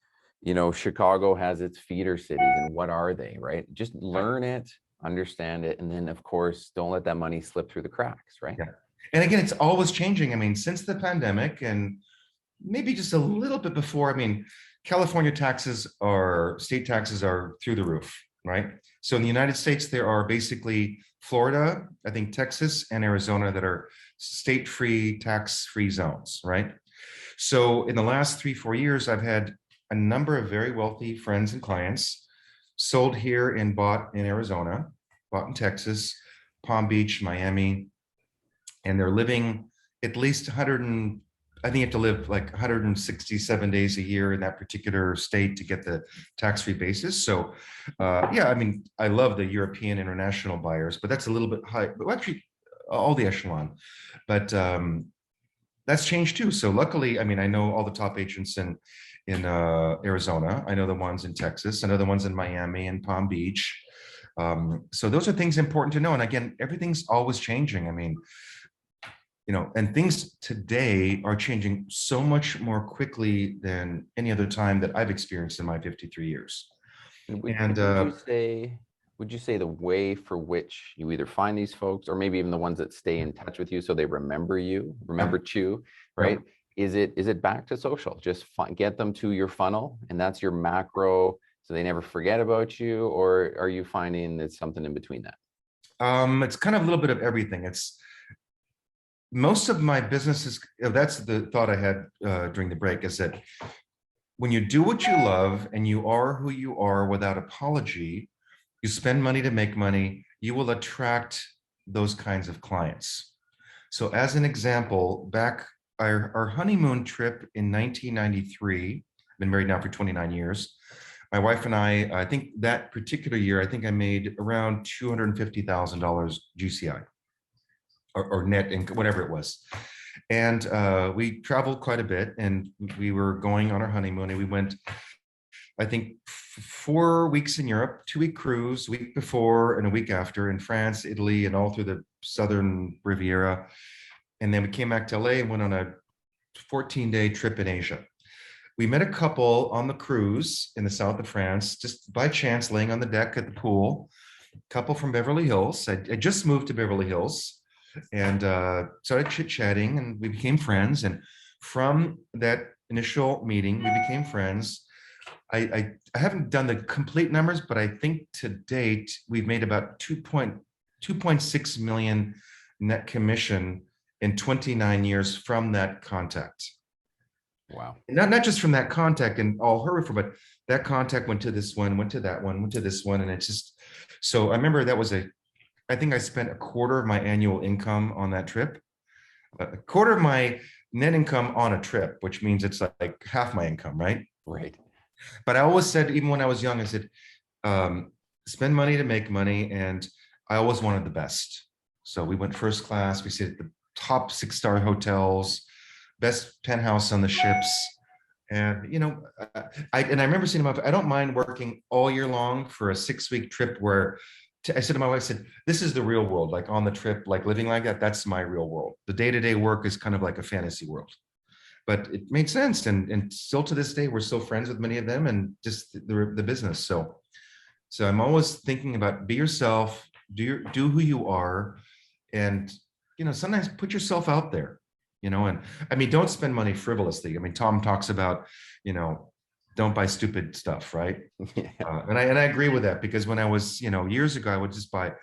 Chicago has its feeder cities, and what are they, right? Just learn it, understand it, and then of course, don't let that money slip through the cracks, right? Yeah. And again, it's always changing. I mean, since the pandemic and maybe just a little bit before, I mean, California state taxes are through the roof, right? So in the United States, there are basically Florida, I think Texas and Arizona that are state-free, tax-free zones, right? So in the last 3-4 years, I've had a number of very wealthy friends and clients sold here and bought in Arizona, bought in Texas, Palm Beach, Miami, and they're living at least 100 and I think you have to live like 167 days a year in that particular state to get the tax-free basis. So yeah, I mean, I love the European international buyers, but that's a little bit high, but actually all the echelon, but that's changed too. So luckily, I mean, I know all the top agents in Arizona. I know the ones in Texas. I know the ones in Miami and Palm Beach. So those are things important to know. And again, everything's always changing. I mean, and things today are changing so much more quickly than any other time that I've experienced in my 53 years. And would you say the way for which you either find these folks, or maybe even the ones that stay in touch with you so they remember Choo, right? Is it back to social? Just get them to your funnel, and that's your macro, so they never forget about you, or are you finding it's something in between that? It's kind of a little bit of everything. It's most of my businesses, that's the thought I had during the break, is that when you do what you love and you are who you are without apology, you spend money to make money, you will attract those kinds of clients. So as an example, back our honeymoon trip in 1993, been married now for 29 years. My wife and I think that particular year, I think I made around $250,000 GCI. Or net income, whatever it was. And we traveled quite a bit, and we were going on our honeymoon, and we went, I think, 4 weeks in Europe, 2-week cruise, week before and a week after in France, Italy, and all through the Southern Riviera. And then we came back to LA and went on a 14-day trip in Asia. We met a couple on the cruise in the south of France, just by chance, laying on the deck at the pool. A couple from Beverly Hills. I just moved to Beverly Hills. And started chit-chatting, and we became friends. And from that initial meeting, we became friends. I haven't done the complete numbers, but I think to date we've made about 2.6 million net commission in 29 years from that contact. Wow. And not just from that contact and all her referral, but that contact went to this one, went to that one, went to this one, and it's just. So I remember that was I think I spent a quarter of my annual income on that trip, a quarter of my net income on a trip, which means it's like half my income, right? Right. But I always said, even when I was young, I said, spend money to make money. And I always wanted the best. So we went first class. We stayed at the top 6-star hotels, best penthouse on the ships. And, I remember saying to my wife, I don't mind working all year long for a 6-week trip where I said to my wife, I said, this is the real world, like on the trip, like living like that. That's my real world. The day-to-day work is kind of like a fantasy world. But it made sense. And still to this day, we're still friends with many of them, and just the business. So I'm always thinking about be yourself, do who you are. And, sometimes put yourself out there, and I mean, don't spend money frivolously. I mean, Tom talks about, don't buy stupid stuff, right? Yeah. And I agree with that, because when I was, years ago, I would just buy,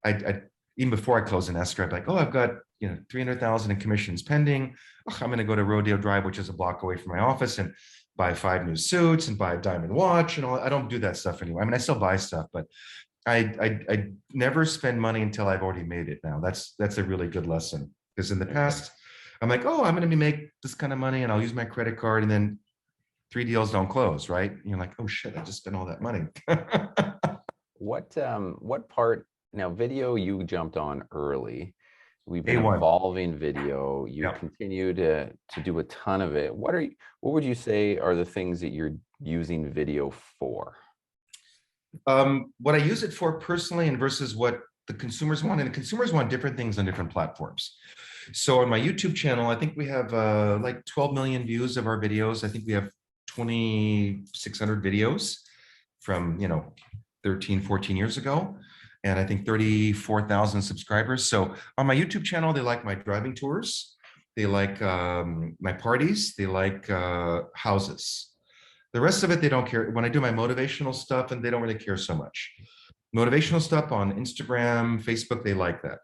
I even before I closed an escrow, I'd be like, oh, I've got, 300,000 in commissions pending. Oh, I'm going to go to Rodeo Drive, which is a block away from my office, and buy 5 new suits and buy a diamond watch and all. I don't do that stuff anymore. I mean, I still buy stuff, but I never spend money until I've already made it. Now that's a really good lesson, because in the past, I'm like, oh, I'm going to make this kind of money and I'll use my credit card, and then 3 deals don't close, right? And you're like, oh shit, I just spent all that money. what part now? Video you jumped on early. We've been A1. evolving video. You Yeah. continue to do a ton of it. What would you say are the things that you're using video for? What I use it for personally and versus what the consumers want, and the consumers want different things on different platforms. So on my YouTube channel, I think we have like 12 million views of our videos. I think we have 2,600 videos from, 13, 14 years ago. And I think 34,000 subscribers. So on my YouTube channel, they like my driving tours. They like my parties. They like houses. The rest of it, they don't care. When I do my motivational stuff, and they don't really care so much. Motivational stuff on Instagram, Facebook, they like that.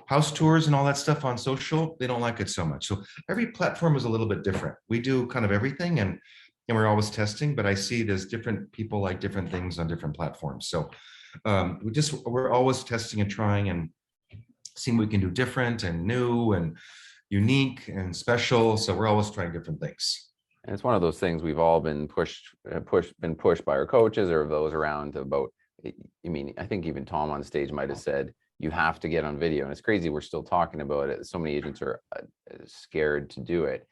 House tours and all that stuff on social, they don't like it so much. So every platform is a little bit different. We do kind of everything, and we're always testing, but I see there's different people like different things on different platforms. So we're always testing and trying and seeing what we can do different and new and unique and special. So we're always trying different things. And it's one of those things we've all been pushed by our coaches or those around about. I mean, I think even Tom on stage might have said, you have to get on video. And it's crazy we're still talking about it. So many agents are scared to do it.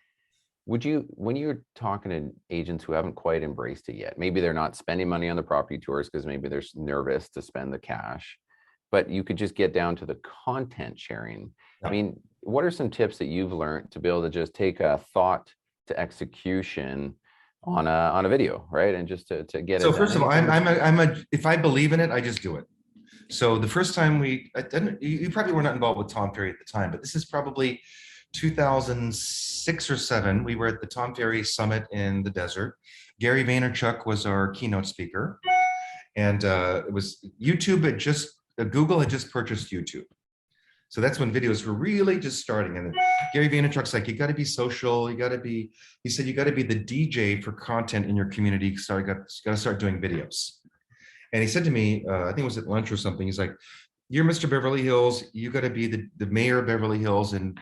Would you, when you're talking to agents who haven't quite embraced it yet, maybe they're not spending money on the property tours because maybe they're nervous to spend the cash, but you could just get down to the content sharing. Yeah. I mean, what are some tips that you've learned to be able to just take a thought to execution on a video, right? And just to get it. So first of all, if I believe in it, I just do it. So the first time you probably were not involved with Tom Ferry at the time, but this is probably 2006 or 7. We were at the Tom Ferry Summit in the desert. Gary Vaynerchuk was our keynote speaker, and it was YouTube. Google had just purchased YouTube. So that's when videos were really just starting. And then Gary Vaynerchuk's like, you got to be social. He said, you got to be the DJ for content in your community. So you got to start doing videos. And he said to me, I think it was at lunch or something. He's like, you're Mr. Beverly Hills. You got to be the mayor of Beverly Hills and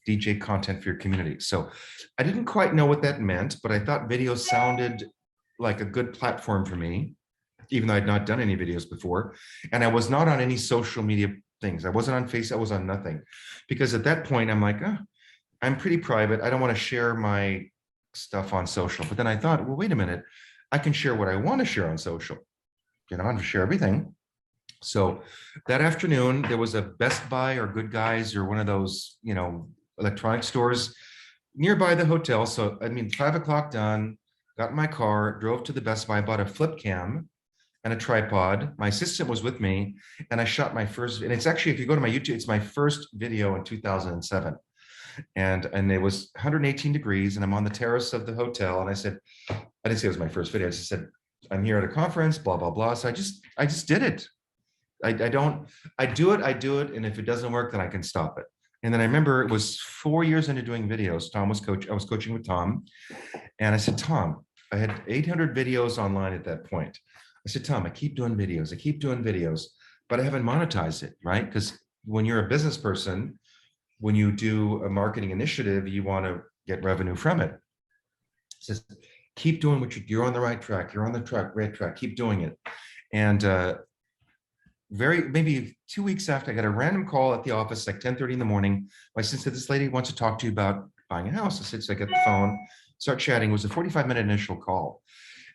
DJ content for your community. So I didn't quite know what that meant, but I thought video sounded like a good platform for me, even though I'd not done any videos before. And I was not on any social media things. I wasn't on Facebook. I was on nothing, because at that point I'm like, I'm pretty private. I don't want to share my stuff on social. But then I thought, well, wait a minute, I can share what I want to share on social. I don't want to share everything. So that afternoon there was a Best Buy or Good Guys or one of those, electronic stores nearby the hotel. So 5 o'clock done, got in my car, drove to the Best Buy, bought a flip cam and a tripod. My assistant was with me, and I shot my first, and it's actually, if you go to my YouTube, it's my first video in 2007. And it was 118 degrees, and I'm on the terrace of the hotel. And I didn't say it was my first video. I just said, I'm here at a conference, blah, blah, blah. So I just did it. I do it. And if it doesn't work, then I can stop it. And then I remember it was 4 years into doing videos. I was coaching with Tom. And I said, Tom, I had 800 videos online at that point. I said, Tom, I keep doing videos, but I haven't monetized it, right? Because when you're a business person, when you do a marketing initiative, you want to get revenue from it. He says, keep doing what you're on the right track. You're on the right track. Keep doing it. And maybe 2 weeks after, I got a random call at the office, like 10:30 in the morning. My assistant said, this lady wants to talk to you about buying a house. I said, so I get the phone, start chatting. It was a 45-minute initial call.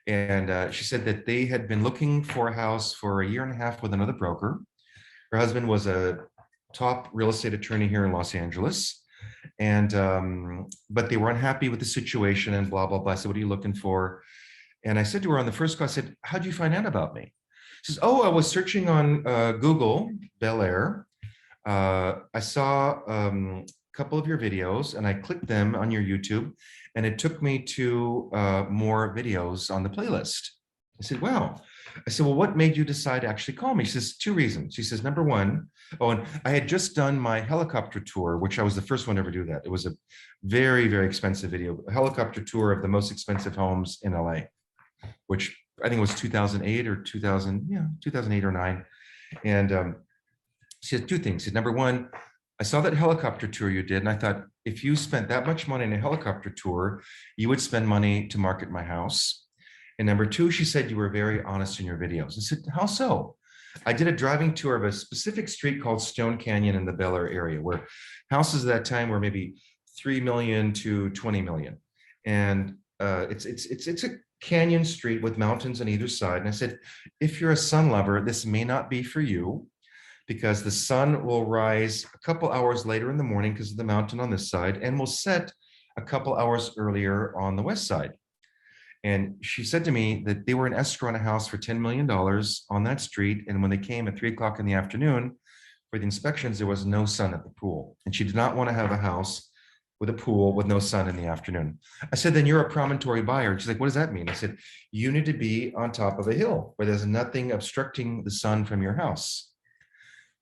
And she said that they had been looking for a house for a year and a half with another broker. Her husband was a top real estate attorney here in Los Angeles. And, but they were unhappy with the situation and blah, blah, blah. I said, what are you looking for? And I said to her on the first call, I said, how'd you find out about me? She says, oh, I was searching on Google, Bel Air. I saw a couple of your videos and I clicked them on your YouTube, and it took me to more videos on the playlist. I said, wow. I said, well, what made you decide to actually call me? She says, 2 reasons. She says, number one, and I had just done my helicopter tour, which I was the first one to ever do that. It was a very, very expensive video, a helicopter tour of the most expensive homes in LA, which I think it was 2008 or 2008 or 9. And she said 2 things. She said, number one, I saw that helicopter tour you did, and I thought, if you spent that much money on a helicopter tour, you would spend money to market my house. And number 2, she said, you were very honest in your videos. I said, how so? I did a driving tour of a specific street called Stone Canyon in the Bel Air area, where houses at that time were maybe 3 million to 20 million. And it's a canyon street with mountains on either side. And I said, if you're a sun lover, this may not be for you, because the sun will rise a couple hours later in the morning because of the mountain on this side, and will set a couple hours earlier on the west side. And she said to me that they were in escrow on a house for $10 million on that street. And when they came at 3 o'clock in the afternoon for the inspections, there was no sun at the pool. And she did not want to have a house with a pool with no sun in the afternoon. I said, then you're a promontory buyer. And she's like, what does that mean? I said, you need to be on top of a hill where there's nothing obstructing the sun from your house.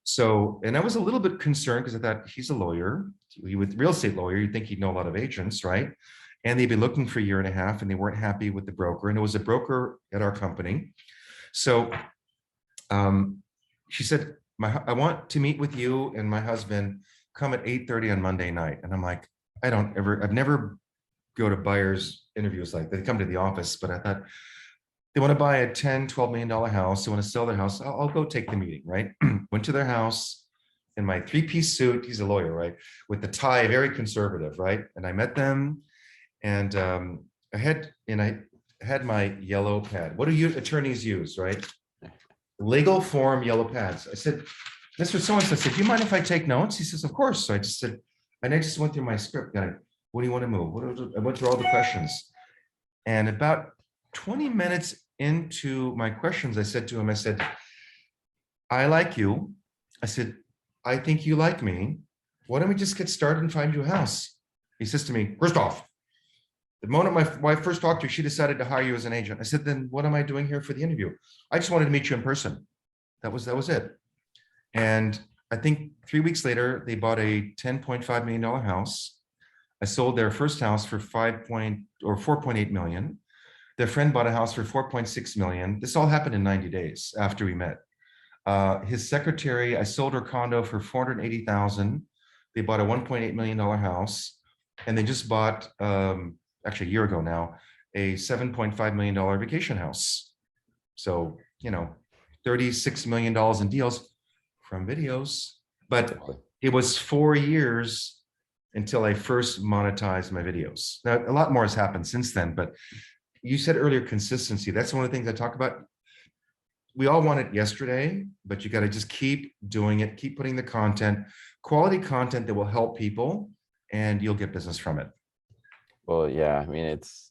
So, and I was a little bit concerned because I thought, he's a lawyer, with real estate lawyer, you'd think he'd know a lot of agents, right? And they'd been looking for a year and a half and they weren't happy with the broker. And it was a broker at our company. So she said, I want to meet with you and my husband, come at 8:30 on Monday night. And I'm like, I've never go to buyers interviews like that. They come to the office, but I thought they want to buy a $10-12 million house. They want to sell their house. I'll go take the meeting, right? Went to their house in my 3-piece suit. He's a lawyer, right? With the tie, very conservative, right? And I met them. And I had my yellow pad. What do you attorneys use, right? Legal form yellow pads. I said, Mr. So-and-so, I said, do you mind if I take notes? He says, of course. So I just said, and I just went through my script. What do you want to move? I went through all the questions. And about 20 minutes into my questions, I said to him, I said, I like you. I said, I think you like me. Why don't we just get started and find you a house? He says to me, Christophe, the moment my wife first talked to you, she decided to hire you as an agent. I said, then what am I doing here for the interview? I just wanted to meet you in person. That was it. And I think 3 weeks later, they bought a $10.5 million house. I sold their first house for 4.8 million. Their friend bought a house for 4.6 million. This all happened in 90 days after we met. His secretary, I sold her condo for 480,000. They bought a $1.8 million house, and they just bought, actually a year ago now, a $7.5 million vacation house. So, $36 million in deals from videos. But it was 4 years until I first monetized my videos. Now, a lot more has happened since then, but you said earlier, consistency. That's one of the things I talk about. We all want it yesterday, but you got to just keep doing it, keep putting the content, quality content that will help people, and you'll get business from it. Well, yeah, I mean, it's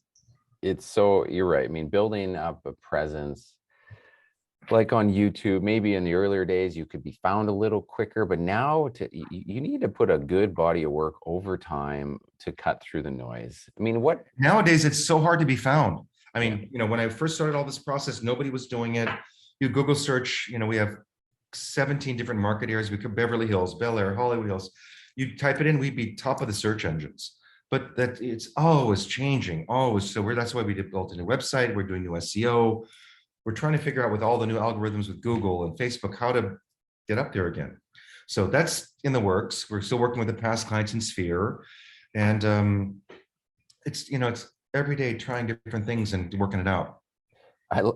so, you're right. I mean, building up a presence like on YouTube, maybe in the earlier days, you could be found a little quicker, but now you need to put a good body of work over time to cut through the noise. I mean, nowadays it's so hard to be found. I mean, when I first started all this process, nobody was doing it. You Google search, we have 17 different market areas. We could Beverly Hills, Bel Air, Hollywood Hills. You type it in, we'd be top of the search engines. But that it's always changing, always. So that's why we built a new website. We're doing new SEO. We're trying to figure out with all the new algorithms with Google and Facebook, how to get up there again. So that's in the works. We're still working with the past clients in Sphere. And it's every day trying different things and working it out.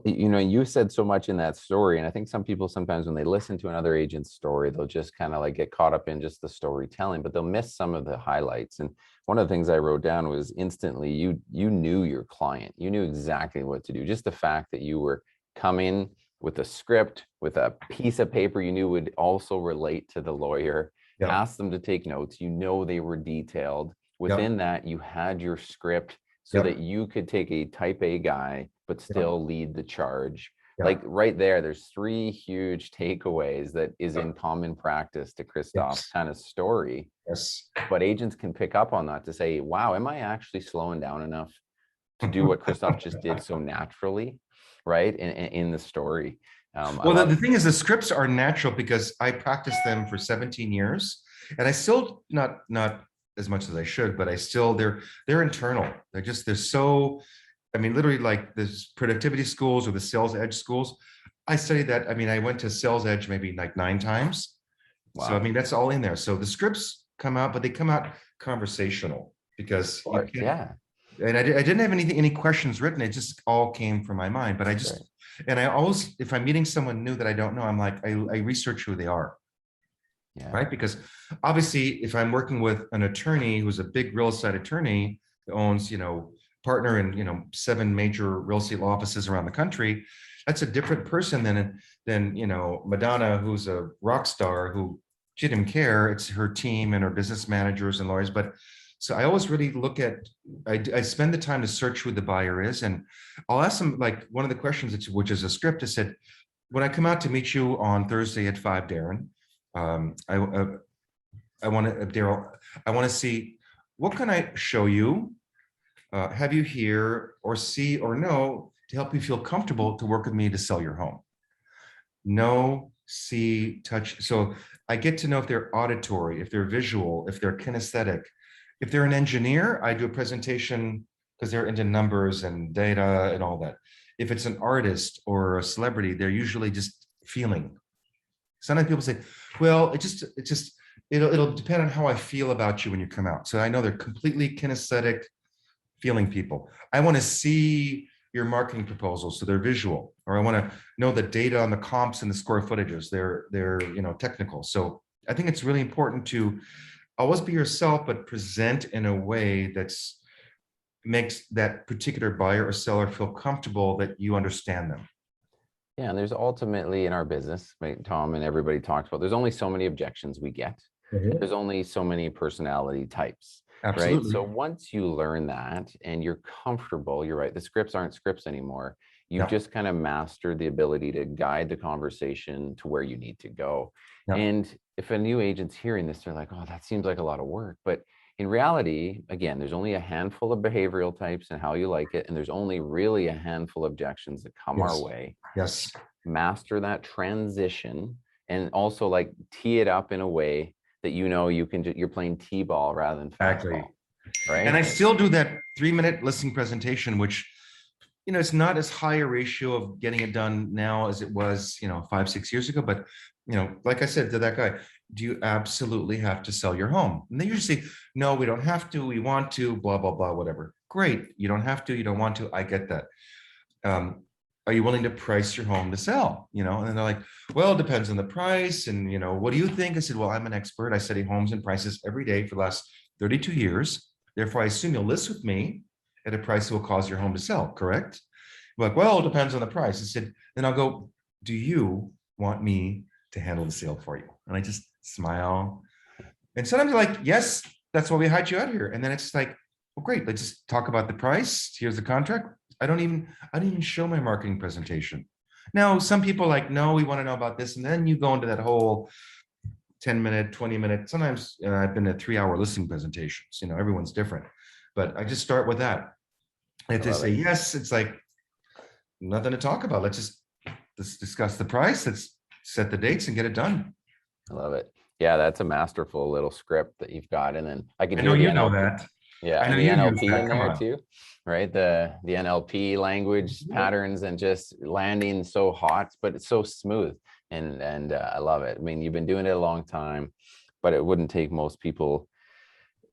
You said so much in that story. And I think some people sometimes when they listen to another agent's story, they'll just kind of like get caught up in just the storytelling, but they'll miss some of the highlights. And one of the things I wrote down was instantly you knew your client. You knew exactly what to do. Just the fact that you were coming with a script, with a piece of paper you knew would also relate to the lawyer, ask them to take notes. They were detailed. Within that, you had your script so that you could take a type A guy, but still lead the charge. Like right there, there's 3 huge takeaways that is in common practice to Christophe's kind of story. But agents can pick up on that to say, wow, am I actually slowing down enough to do what Christophe just did so naturally? Right in the story. Well, the thing is, the scripts are natural because I practiced them for 17 years, and I still not as much as I should, but I still they're internal. They're so. I mean, literally, like the productivity schools or the sales edge schools. I studied that. I mean, I went to sales edge maybe like 9 times. Wow. So I mean, that's all in there. So the scripts come out, but they come out conversational because and I didn't have any questions written. It just all came from my mind. But I just And I always, if I'm meeting someone new that I don't know, I'm like, I research who they are. Yeah. Right? Because obviously, if I'm working with an attorney who's a big real estate attorney who owns, partner in, 7 major real estate law offices around the country, that's a different person than Madonna, who's a rock star who she didn't care. It's her team and her business managers and lawyers. But so I always really look at, I spend the time to search who the buyer is. And I'll ask them, like, one of the questions, which is a script, I said, when I come out to meet you on Thursday at 5, Darren, I want to, Daryl, I want to see, what can I show you, have you hear or see or know to help you feel comfortable to work with me to sell your home? Know, see, touch. So I get to know if they're auditory, if they're visual, if they're kinesthetic. If they're an engineer, I do a presentation because they're into numbers and data and all that. If it's an artist or a celebrity, they're usually just feeling. Sometimes people say, well, it'll depend on how I feel about you when you come out. So I know they're completely kinesthetic feeling people. I want to see your marketing proposals, so they're visual, or I want to know the data on the comps and the square footages. They're technical. So I think it's really important to always be yourself, but present in a way that's makes that particular buyer or seller feel comfortable that you understand them. Yeah, and there's ultimately in our business, right, Tom and everybody talks about, there's only so many objections we get. There's only so many personality types. Absolutely. Right. So once you learn that and you're comfortable, you're right, the scripts aren't scripts anymore. You've just kind of mastered the ability to guide the conversation to where you need to go. And if a new agent's hearing this, they're like, oh, that seems like a lot of work. But in reality, again, there's only a handful of behavioral types and how you like it. And there's only really a handful of objections that come our way. Yes. Master that transition and also like tee it up in a way that you can you're playing t-ball rather than fastball, right? And I still do that 3-minute listing presentation, which it's not as high a ratio of getting it done now as it was 5-6 years ago. But like I said to that guy, do you absolutely have to sell your home? And they usually say, no, we don't have to, we want to, blah blah blah, whatever. Great, you don't have to, you don't want to, I get that. Are you willing to price your home to sell? And they're like, well, it depends on the price. And, what do you think? I said, well, I'm an expert. I study homes and prices every day for the last 32 years. Therefore, I assume you'll list with me at a price that will cause your home to sell, correct? Like, well, it depends on the price. I said, then I'll go, do you want me to handle the sale for you? And I just smile. And sometimes they're like, yes, that's why we hired you out here. And then it's like, well, great. Let's just talk about the price. Here's the contract. I didn't even show my marketing presentation. Now, some people are like, no, we want to know about this. And then you go into that whole 10-minute, 20-minute, sometimes I've been at 3-hour listing presentations, everyone's different, but I just start with that. If they say yes, it's like nothing to talk about. Let's discuss the price. Let's set the dates and get it done. I love it. Yeah, that's a masterful little script that you've got. And then I can I know you know that. Yeah, and the NLP in there too, right? The NLP language patterns and just landing so hot, but it's so smooth. And I love it. I mean, you've been doing it a long time, but it wouldn't take most people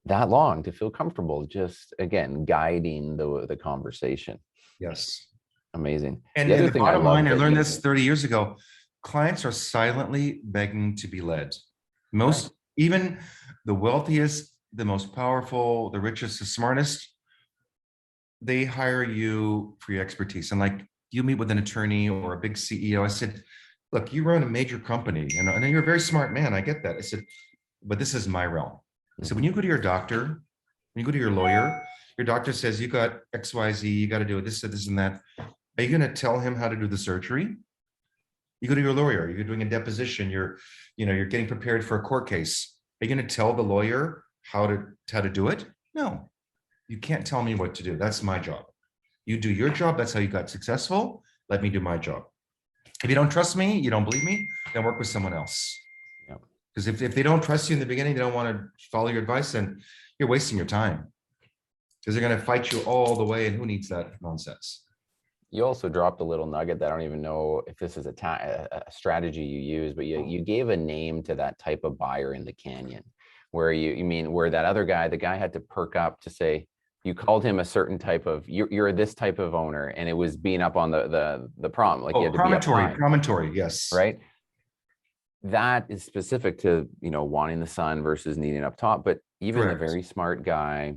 that long to feel comfortable just, again, guiding the conversation. Yes. Amazing. And the bottom line, I learned this 30 years ago, clients are silently begging to be led. Most, even the wealthiest, the most powerful, the richest, the smartest, they hire you for your expertise. And like, you meet with an attorney or a big CEO. I said, look, you run a major company and I know you're a very smart man. I get that. I said, but this is my realm. I said, when you go to your doctor, when you go to your lawyer, your doctor says, you got XYZ, you got to do this, this, and that. Are you going to tell him how to do the surgery? You go to your lawyer, you're doing a deposition, you're getting prepared for a court case. Are you going to tell the lawyer how to do it? No, you can't tell me what to do. That's my job. You do your job. That's how you got successful. Let me do my job. If you don't trust me, you don't believe me, then work with someone else. Because if they don't trust you in the beginning, they don't want to follow your advice, then you're wasting your time. Because they're going to fight you all the way, and who needs that nonsense? You also dropped a little nugget that I don't even know if this is a strategy you use, but you gave a name to that type of buyer in the canyon, where where that other guy, the guy had to perk up to say, you called him a certain type of, you're this type of owner, and it was being up on the prom, like you Oh, had to be up high, promontory, yes. right? That is specific to, wanting the sun versus needing up top. But even the Correct. very smart guy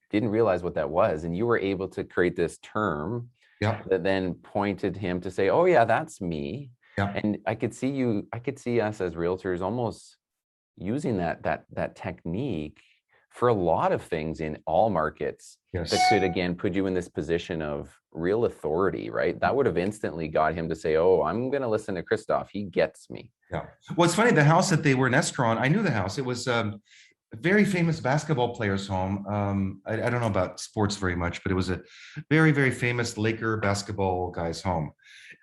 didn't realize what that was. And you were able to create this term Yeah, that then pointed him to say, oh yeah, that's me. yeah. And I could see us as realtors almost using that technique for a lot of things in all markets Yes. that could, again, put you in this position of real authority, right? That would have instantly got him to say, oh, I'm going to listen to Christophe. He gets me. Yeah. Well, it's funny, the house that they were in escrow on, I knew the house. It was a very famous basketball player's home. I don't know about sports very much, but it was a very, very famous Laker basketball guy's home.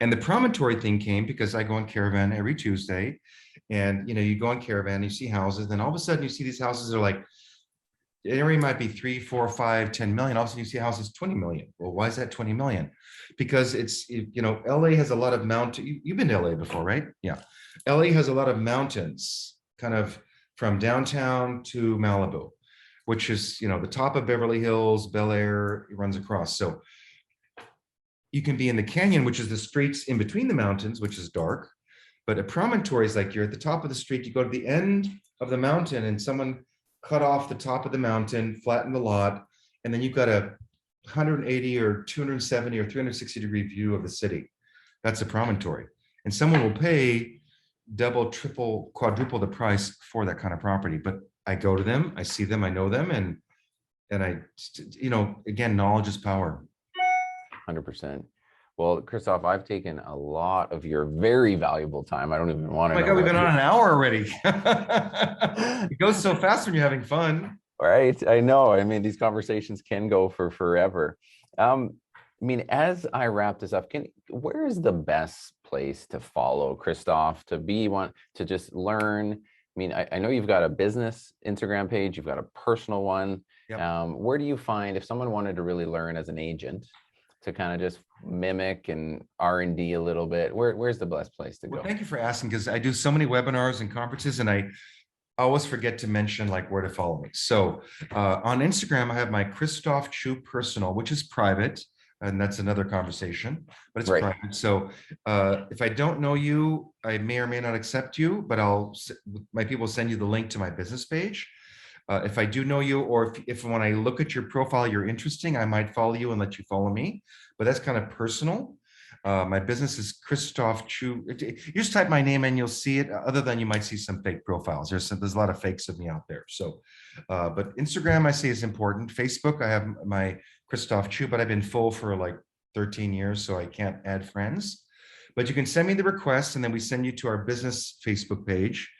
And the promontory thing came because I go on caravan every Tuesday. And, you go on caravan, you see houses, then all of a sudden you see these houses that are like, the area might be 3, 4, 5, 10 million. All of a sudden you see houses 20 million. Well, why is that 20 million? Because it's, LA has a lot of mountain. You've been to LA before, right? Yeah. LA has a lot of mountains, kind of from downtown to Malibu, which is, the top of Beverly Hills, Bel Air, it runs across. So you can be in the canyon, which is the streets in between the mountains, which is dark. But a promontory is like you're at the top of the street, you go to the end of the mountain and someone cut off the top of the mountain, flatten the lot, and then you've got a 180 or 270 or 360-degree view of the city. That's a promontory. And someone will pay double, triple, quadruple the price for that kind of property. But I go to them, I see them, I know them, and I, again, knowledge is power. 100%. Well, Christophe, I've taken a lot of your very valuable time. I don't even want to know. Oh my God, we've been on an hour already. It goes so fast when you're having fun. Right. I know. I mean, these conversations can go for forever. As I wrap this up, where is the best place to follow Christophe, to just learn? I know you've got a business Instagram page, you've got a personal one. Yep. Where do you find, if someone wanted to really learn as an agent, to kind of just mimic and R&D a little bit, where's the best place to go? Well, thank you for asking, because I do so many webinars and conferences, and I always forget to mention like where to follow me. So on Instagram, I have my Christophe Choo personal, which is private, and that's another conversation, but it's private. So if I don't know you, I may or may not accept you, but my people send you the link to my business page. If I do know you, or if when I look at your profile, you're interesting, I might follow you and let you follow me, but that's kind of personal. My business is Christophe Choo. You just type my name and you'll see it, other than you might see some fake profiles. There's a lot of fakes of me out there. So, but Instagram, I say, is important. Facebook, I have my Christophe Choo, but I've been full for like 13 years, so I can't add friends. But you can send me the request, and then we send you to our business Facebook page.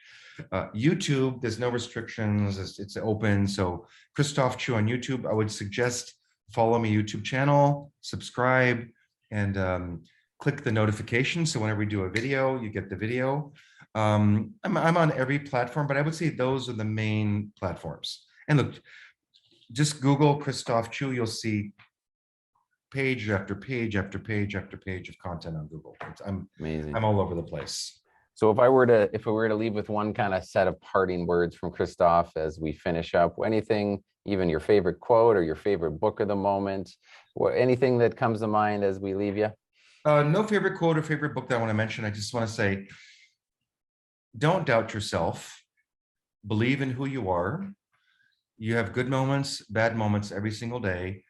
YouTube, there's no restrictions, it's open. So Christophe Choo on YouTube, I would suggest follow my YouTube channel, subscribe, and click the notification. So whenever we do a video, you get the video. I'm on every platform, but I would say those are the main platforms. And look, just Google Christophe Choo, you'll see page after page after page after page of content on Google. Amazing. I'm all over the place. So if we were to leave with one kind of set of parting words from Christophe as we finish up, anything, even your favorite quote or your favorite book of the moment, anything that comes to mind as we leave you? No favorite quote or favorite book that I want to mention. I just want to say, don't doubt yourself. Believe in who you are. You have good moments, bad moments every single day.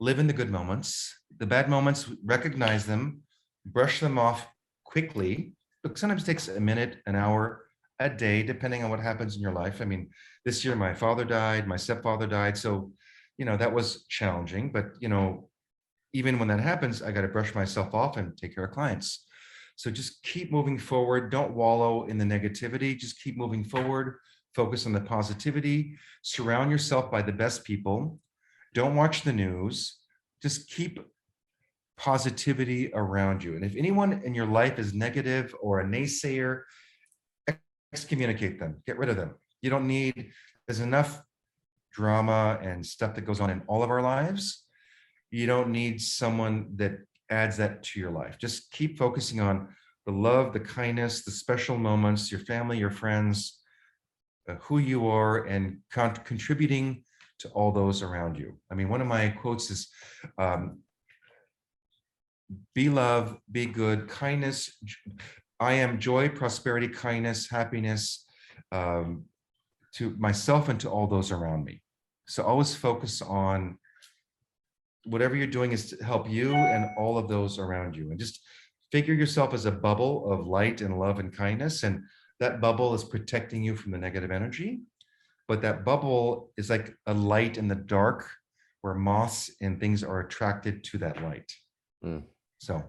Live in the good moments. The bad moments, recognize them, brush them off quickly. Look, sometimes it takes a minute, an hour, a day, depending on what happens in your life. I mean, this year my father died, my stepfather died. So, that was challenging. But, even when that happens, I got to brush myself off and take care of clients. So just keep moving forward. Don't wallow in the negativity. Just keep moving forward. Focus on the positivity. Surround yourself by the best people. Don't watch the news. Just keep positivity around you. And if anyone in your life is negative or a naysayer, excommunicate them. Get rid of them. You don't need, there's enough drama and stuff that goes on in all of our lives. You don't need someone that adds that to your life. Just keep focusing on the love, the kindness, the special moments, your family, your friends, who you are, and contributing to all those around you. I mean, one of my quotes is, be love, be good, kindness. I am joy, prosperity, kindness, happiness, to myself and to all those around me. So always focus on whatever you're doing is to help you and all of those around you. And just figure yourself as a bubble of light and love and kindness. And that bubble is protecting you from the negative energy. But that bubble is like a light in the dark where moths and things are attracted to that light. Mm. So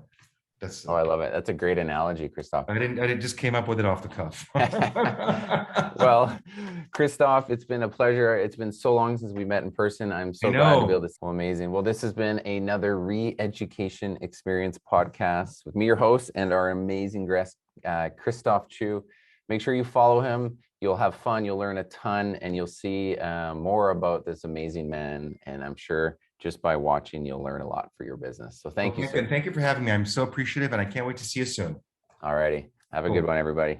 that's. Oh, I love it. That's a great analogy, Christophe. I just came up with it off the cuff. Well, Christophe, it's been a pleasure. It's been so long since we met in person. I'm so glad to be able to. So amazing. Well, this has been another Re-Education Experience podcast with me, your host, and our amazing guest, Christophe Choo. Make sure you follow him. You'll have fun. You'll learn a ton, and you'll see more about this amazing man. And I'm sure just by watching, you'll learn a lot for your business. So thank you, sir. Thank you for having me. I'm so appreciative, and I can't wait to see you soon. All righty. Have a good one, everybody.